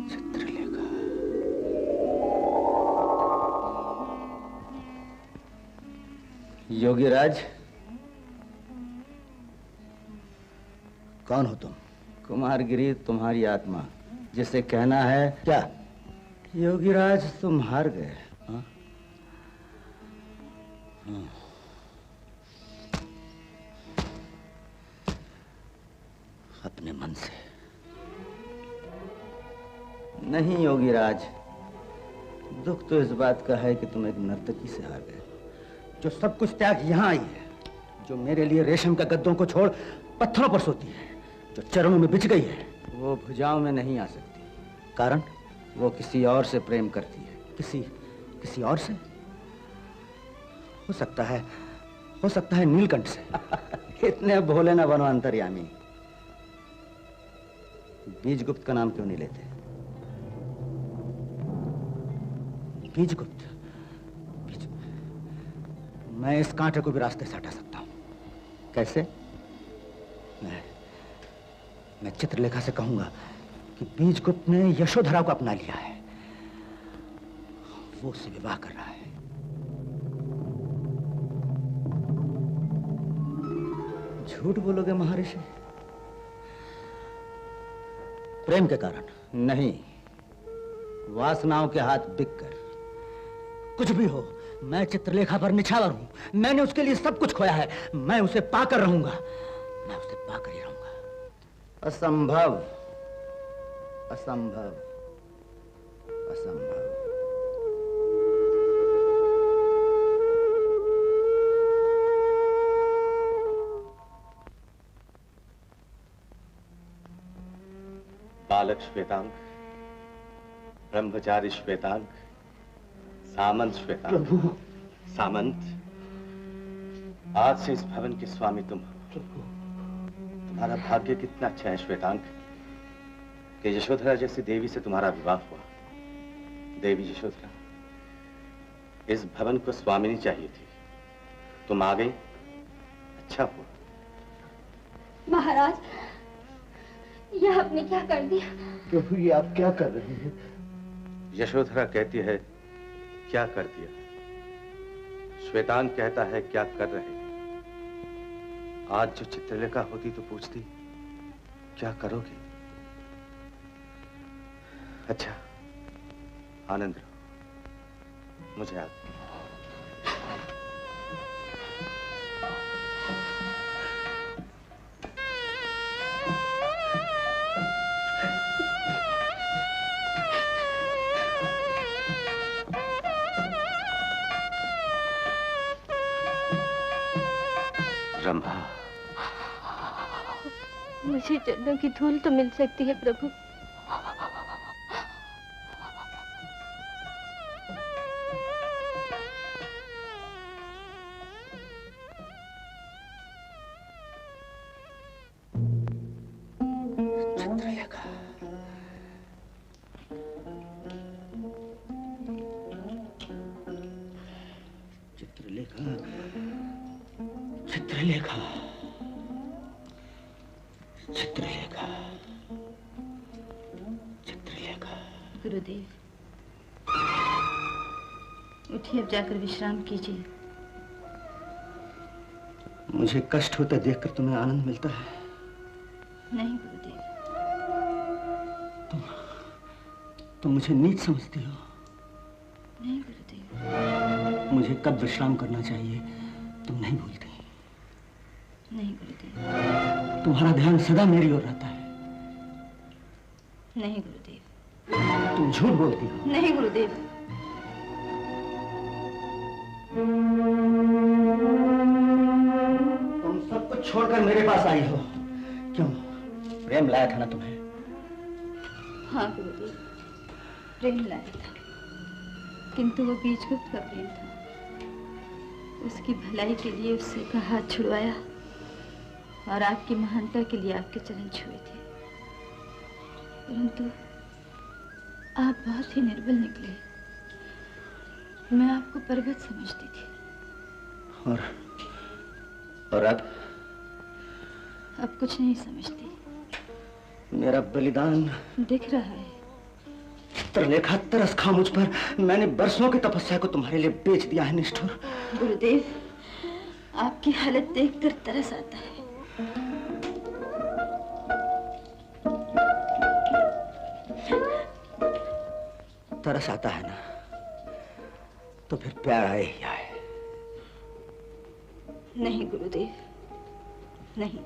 चित्रलेखा। योगीराज, कौन हो तुम? कुमारगिरी तुम्हारी आत्मा, जिसे कहना है क्या? योगीराज, तुम हार गए। हाँ? हाँ। अपने मन से नहीं योगीराज, दुख तो इस बात का है कि तुम एक नर्तकी से हार गए, जो सब कुछ त्याग यहाँ आई है, जो मेरे लिए रेशम का गद्दों को छोड़ पत्थरों पर सोती है, जो चरणों में बिछ गई है। वो भुजाओं में नहीं आ सकती। कारण? वो किसी और से प्रेम करती है। किसी और से? हो सकता है नीलकंठ से। इतने भोले ना बनो अंतर्यामी। बीजगुप्त का नाम क्यों नहीं लेते? बीजगुप्त, मैं इस कांटे को भी रास्ते से हटा सकता हूं। कैसे? मैं चित्रलेखा से कहूंगा कि बीजगुप्त ने यशोधरा को अपना लिया है, वो उससे विवाह कर रहा है। झूठ बोलोगे महर्षि? प्रेम के कारण नहीं, वासनाओं के हाथ बिक कर। कुछ भी हो, मैं चित्रलेखा पर निछावर हूं। मैंने उसके लिए सब कुछ खोया है, मैं उसे पाकर रहूंगा, मैं उसे पाकर ही रहूंगा। असंभव, असंभव, असंभव। बालक श्वेतांग, ब्रह्मचारी श्वेतांग, सामंत श्वेतांग। सामंत, आज से इस भवन के स्वामी तुम हो। तुम्हारा भाग्य कितना अच्छा है श्वेतांग कि यशोधरा जैसी देवी से तुम्हारा विवाह हुआ। देवी यशोधरा, इस भवन को स्वामिनी चाहिए थी, तुम आ गई, अच्छा हुआ। महाराज, यह आपने क्या कर दिया? प्रभु, ये आप क्या कर रहे हैं? यशोधरा कहती है क्या कर दिया, श्वेतांग कहता है क्या कर रहे। आज जो चित्रलेखा होती तो पूछती क्या करोगे। अच्छा, आनंद रहो, मुझे आज्ञा। रंभा, मुझे चरणों की धूल तो मिल सकती है प्रभु। चित्रलेखा, चित्रलेखा, चित्रलेखा, चित्रलेखा, चित्रलेखा। गुरुदेव, उठिए, अब जाकर विश्राम कीजिए। मुझे कष्ट होता देखकर तुम्हें आनंद मिलता है? नहीं गुरुदेव। तुम मुझे नीच समझती हो? नहीं गुरुदेव। मुझे कब विश्राम करना चाहिए तुम नहीं भूलती? नहीं गुरुदेव। तुम्हारा ध्यान सदा मेरी ओर रहता है। नहीं गुरुदेव। तुम झूठ बोलती हो। नहीं गुरुदेव। तुम सब कुछ छोड़कर मेरे पास आई हो, क्यों? प्रेम लाया था ना तुम्हें? हाँ गुरुदेव, प्रेम लाया था, किंतु वो बीजगुप्त का प्रेम था। उसकी भलाई के लिए उससे का हाथ छुड़वाया और आपकी महानता के लिए आपके चरण छुए थे, परंतु आप बहुत ही निर्बल निकले। मैं आपको पर्वत समझती थी। और अब कुछ नहीं समझती। मेरा बलिदान दिख रहा है। चित्रलेखा, तरस खा मुझ पर। मैंने बरसों की तपस्या को तुम्हारे लिए बेच दिया है निष्ठुर। गुरुदेव, आपकी हालत देखकर तरस आता है। तरस आता है ना, तो फिर प्यार आए ही आए। नहीं गुरुदेव, नहीं।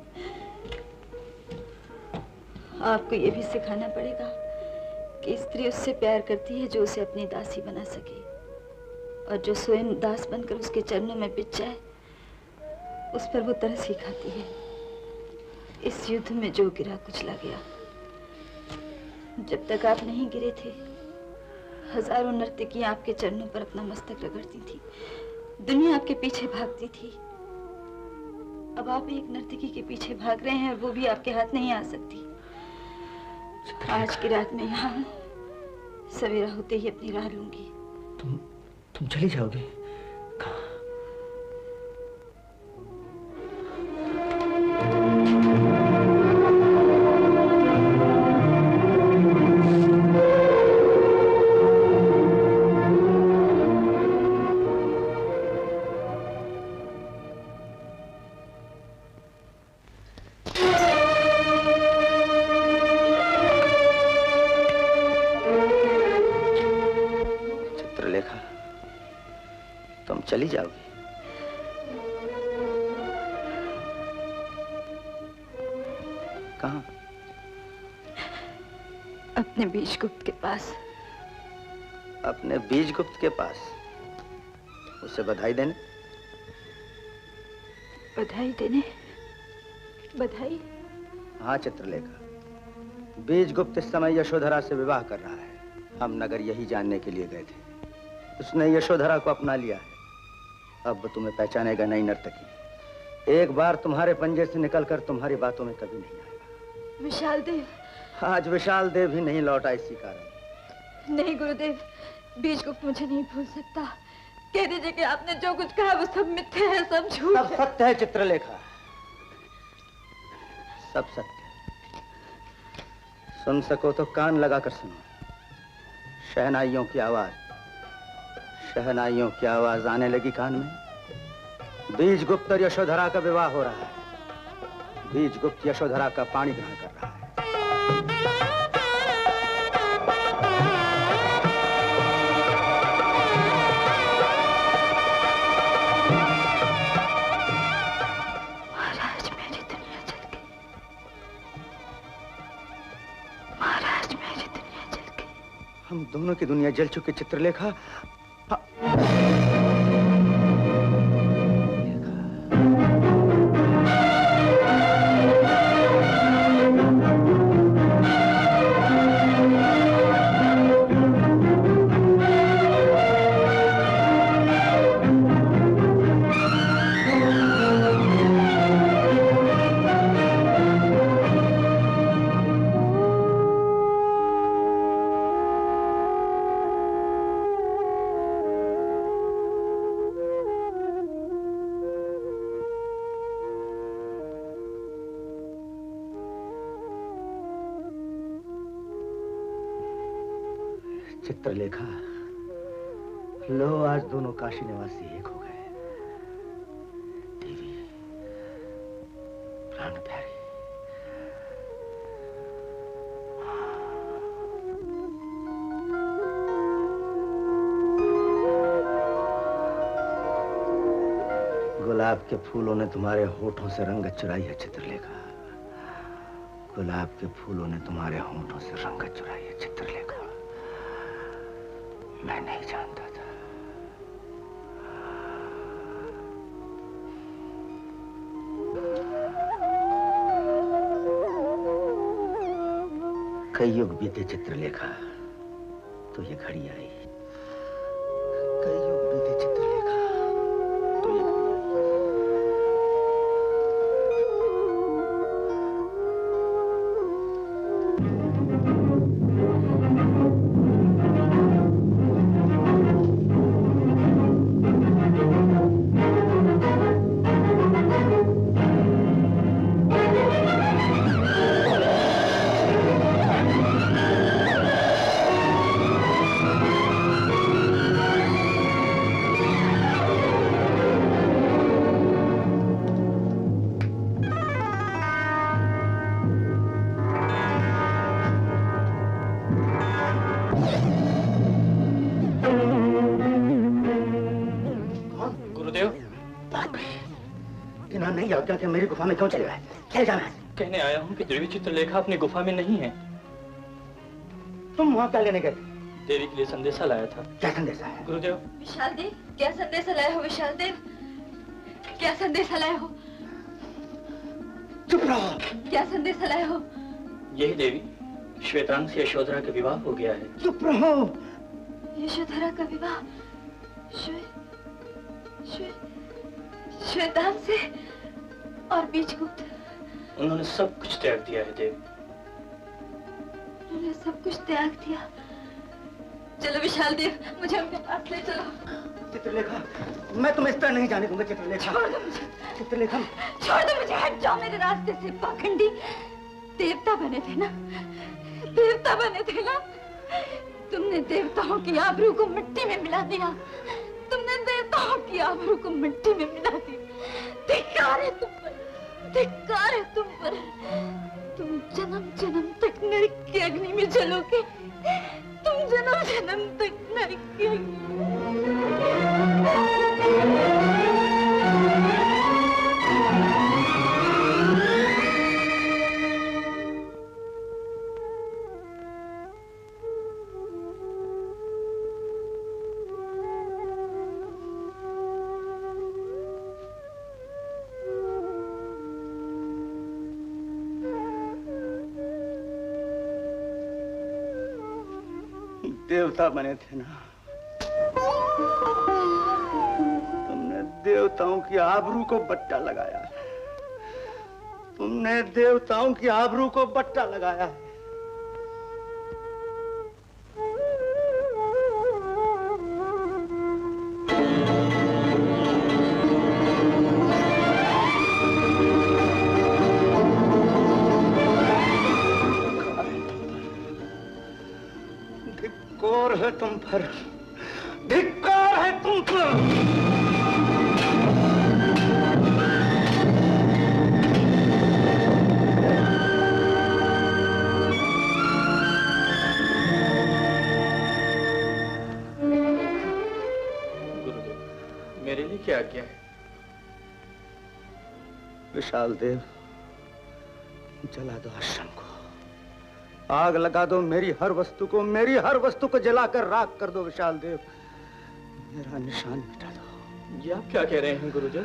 आपको ये भी सिखाना पड़ेगा कि स्त्री उससे प्यार करती है जो उसे अपनी दासी बना सके, और जो स्वयं दास बनकर उसके चरणों में बिछ जाए, उस पर वो तरस ही खाती है। इस युद्ध में जो गिरा कुचला गया। जब तक आप नहीं गिरे थे, हजारों नर्तकियां आपके चरणों पर अपना मस्तक रगड़ती थी, दुनिया आपके पीछे भागती थी। अब आप एक नर्तकी के पीछे भाग रहे हैं और वो भी आपके हाथ नहीं आ सकती। आज की रात में यहाँ हूँ, सवेरा होते ही अपनी राह लूंगी। तुम चली जाओगी? कहाँ? चली जाओगी? कहाँ? अपने बीजगुप्त के पास। अपने बीजगुप्त के पास? उसे बधाई देने? बधाई देने? बधाई? हाँ चित्रलेखा, बीजगुप्त इस समय यशोधरा से विवाह कर रहा है। हम नगर यही जानने के लिए गए थे। उसने यशोधरा को अपना लिया है। अब तुम्हें पहचानेगा नहीं नर्तकी। एक बार तुम्हारे पंजे से निकलकर तुम्हारी बातों में कभी नहीं आएगा। विशाल देव। आज विशाल देव भी नहीं लौटा इसी कारण। नहीं गुरुदेव, बीजगुप्त मुझे नहीं भूल सकता। कह दीजिए कि आपने जो कुछ कहा वो सब मिथ्या है, सब झूठ है। सब सत्य है चित्रलेखा, सब सत्य। सुन सको तो कान लगाकर सुनो। शहनाइयों की आवाज, शहनाइयों की आवाज आने लगी कान में। बीजगुप्त और यशोधरा का विवाह हो रहा है। बीजगुप्त यशोधरा का पाणी ग्रहण कर रहा है। महाराज मेरी दुनिया जल गई। महाराज मेरी दुनिया जल गई। हम दोनों की दुनिया जल चुकी चित्रलेखा। चित्रलेखा, लो आज दोनों काशी निवासी एक हो गए। देवी, प्राण प्यारी, गुलाब के फूलों ने तुम्हारे होठों से रंगत चुराई है चित्रलेखा। गुलाब के फूलों ने तुम्हारे होठों से रंगत चुराई है चित्रलेखा। मैं नहीं जानता था। कई युग बीते चित्रलेखा, तो ये घड़ी आई। कई युग बीते चित्रलेखा, तो ये घड़ी क्या मेरी गुफा में क्यों चले गए? क्या जाना है? कहने आया हूँ कि देवी चित्रलेखा अपनी गुफा में नहीं है। तुम वहाँ क्या लेने गए? देवी के लिए संदेशा लाया था। क्या संदेशा है? गुरुदेव। विशाल देव, क्या संदेशा लाए हो? विशाल देव, क्या संदेशा लाए हो? चुप रहो। क्या संदेशा लाए हो? यही देवी, श्वेतांग से यशोधरा का विवाह हो गया है। चुप रहो। यशोधरा का विवाह श्वेतांग से और बीजगुप्त? उन्होंने सब कुछ त्याग दिया है देव। उन्होंने सब कुछ त्याग दिया। चलो विशाल देव, मुझे अपने पास ले चलो। चित्रलेखा, मैं तुम्हें इस तरह नहीं जाने दूंगा। चित्रलेखा, छोड़ दो मुझे। चित्रलेखा, छोड़ दो मुझे, हट जाओ मेरे रास्ते से। पाखंडी, देवता बने थे ना, देवता बने थे ना। तुमने देवताओं की आबरू को मिट्टी में मिला दिया। तुमने देवताओं की आबरू को मिट्टी में मिला दिया। धिक्कार है तुम पर, धिक्कार है तुम पर। तुम जन्म जन्म तक नरक की अग्नि में जलोगे। तुम जन्म जन्म तक नरक की अग्नि देवता बने थे ना। तुमने देवताओं की आबरू को बट्टा लगाया। तुमने देवताओं की आबरू को बट्टा लगाया। धिक्कार है तुम पर, धिक्कार है तुम पर। गुरुदेव, मेरे लिए क्या आज्ञा है? विशाल देव, जला दो आश्रम को, आग लगा दो मेरी हर वस्तु को, मेरी हर वस्तु को जलाकर राख कर दो। विशाल देव, मेरा निशान मिटा दो। ये आप क्या कह रहे हैं गुरुदेव?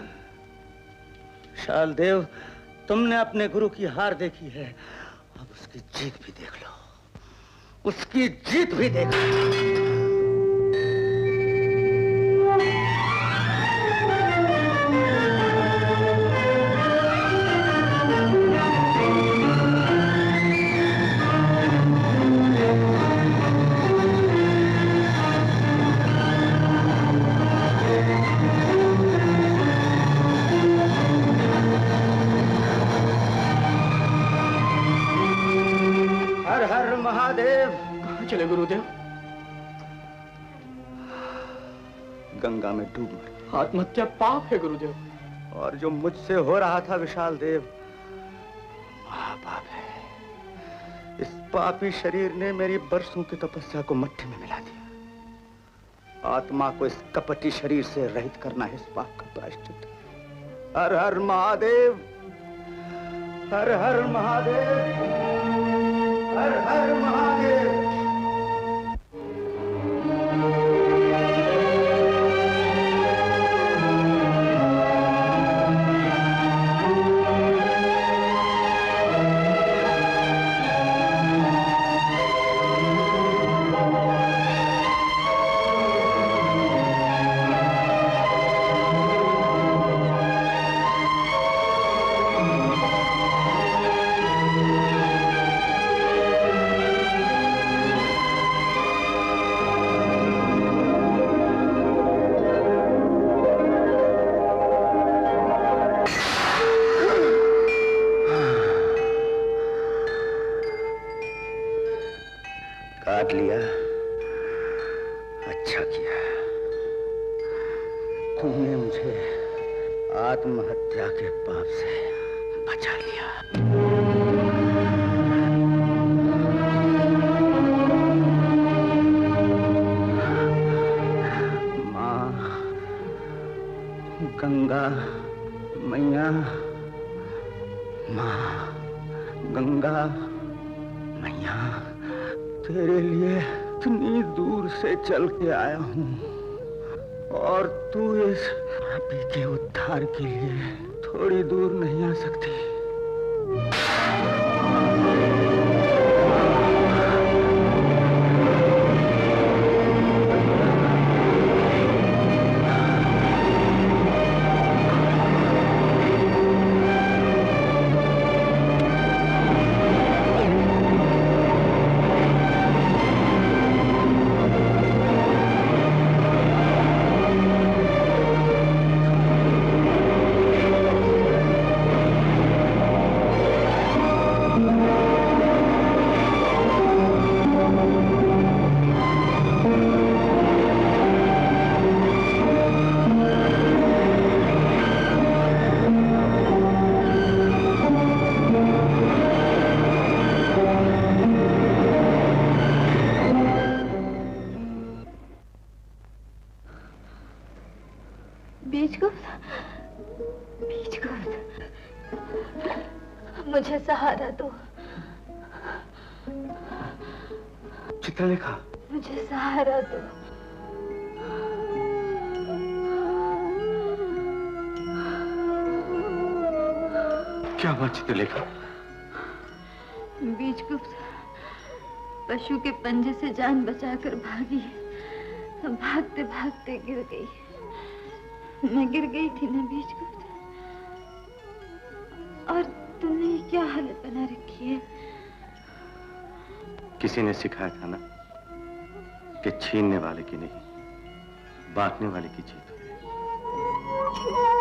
विशाल देव, तुमने अपने गुरु की हार देखी है, अब उसकी जीत भी देख लो। उसकी जीत भी देख लो। महादेव। कहाँ चले गुरुदेव? गंगा में डूब मरी। आत्महत्या पाप है गुरुदेव। और जो मुझसे हो रहा था विशाल देव, महापाप है। इस पापी शरीर ने मेरी बरसों की तपस्या को मट्टी में मिला दिया। आत्मा को इस कपटी शरीर से रहित करना है इस पाप का प्रायश्चित। हर हर महादेव, हर हर महादेव, हर हर महादेव। काट लिया, अच्छा किया। तुमने मुझे आत्महत्या के पाप से बचा लिया। माँ गंगा मैया, माँ गंगा मैया, तेरे लिए इतनी दूर से चल के आया हूँ और तू इस पापी के उद्धार के लिए थोड़ी दूर नहीं आ सकती। मुझे सहारा दो। चित्रलेखा, मुझे सहारा दो। क्या हुआ चित्रलेखा? बीजगुप्त पशु के पंजे से जान बचाकर भागी। भागते भागते गिर गई। मैं गिर गई थी ना बीजगुप्त, और तुमने क्या हालत बना रखी है? किसी ने सिखाया था ना कि छीनने वाले की नहीं, बांटने वाले की जीत।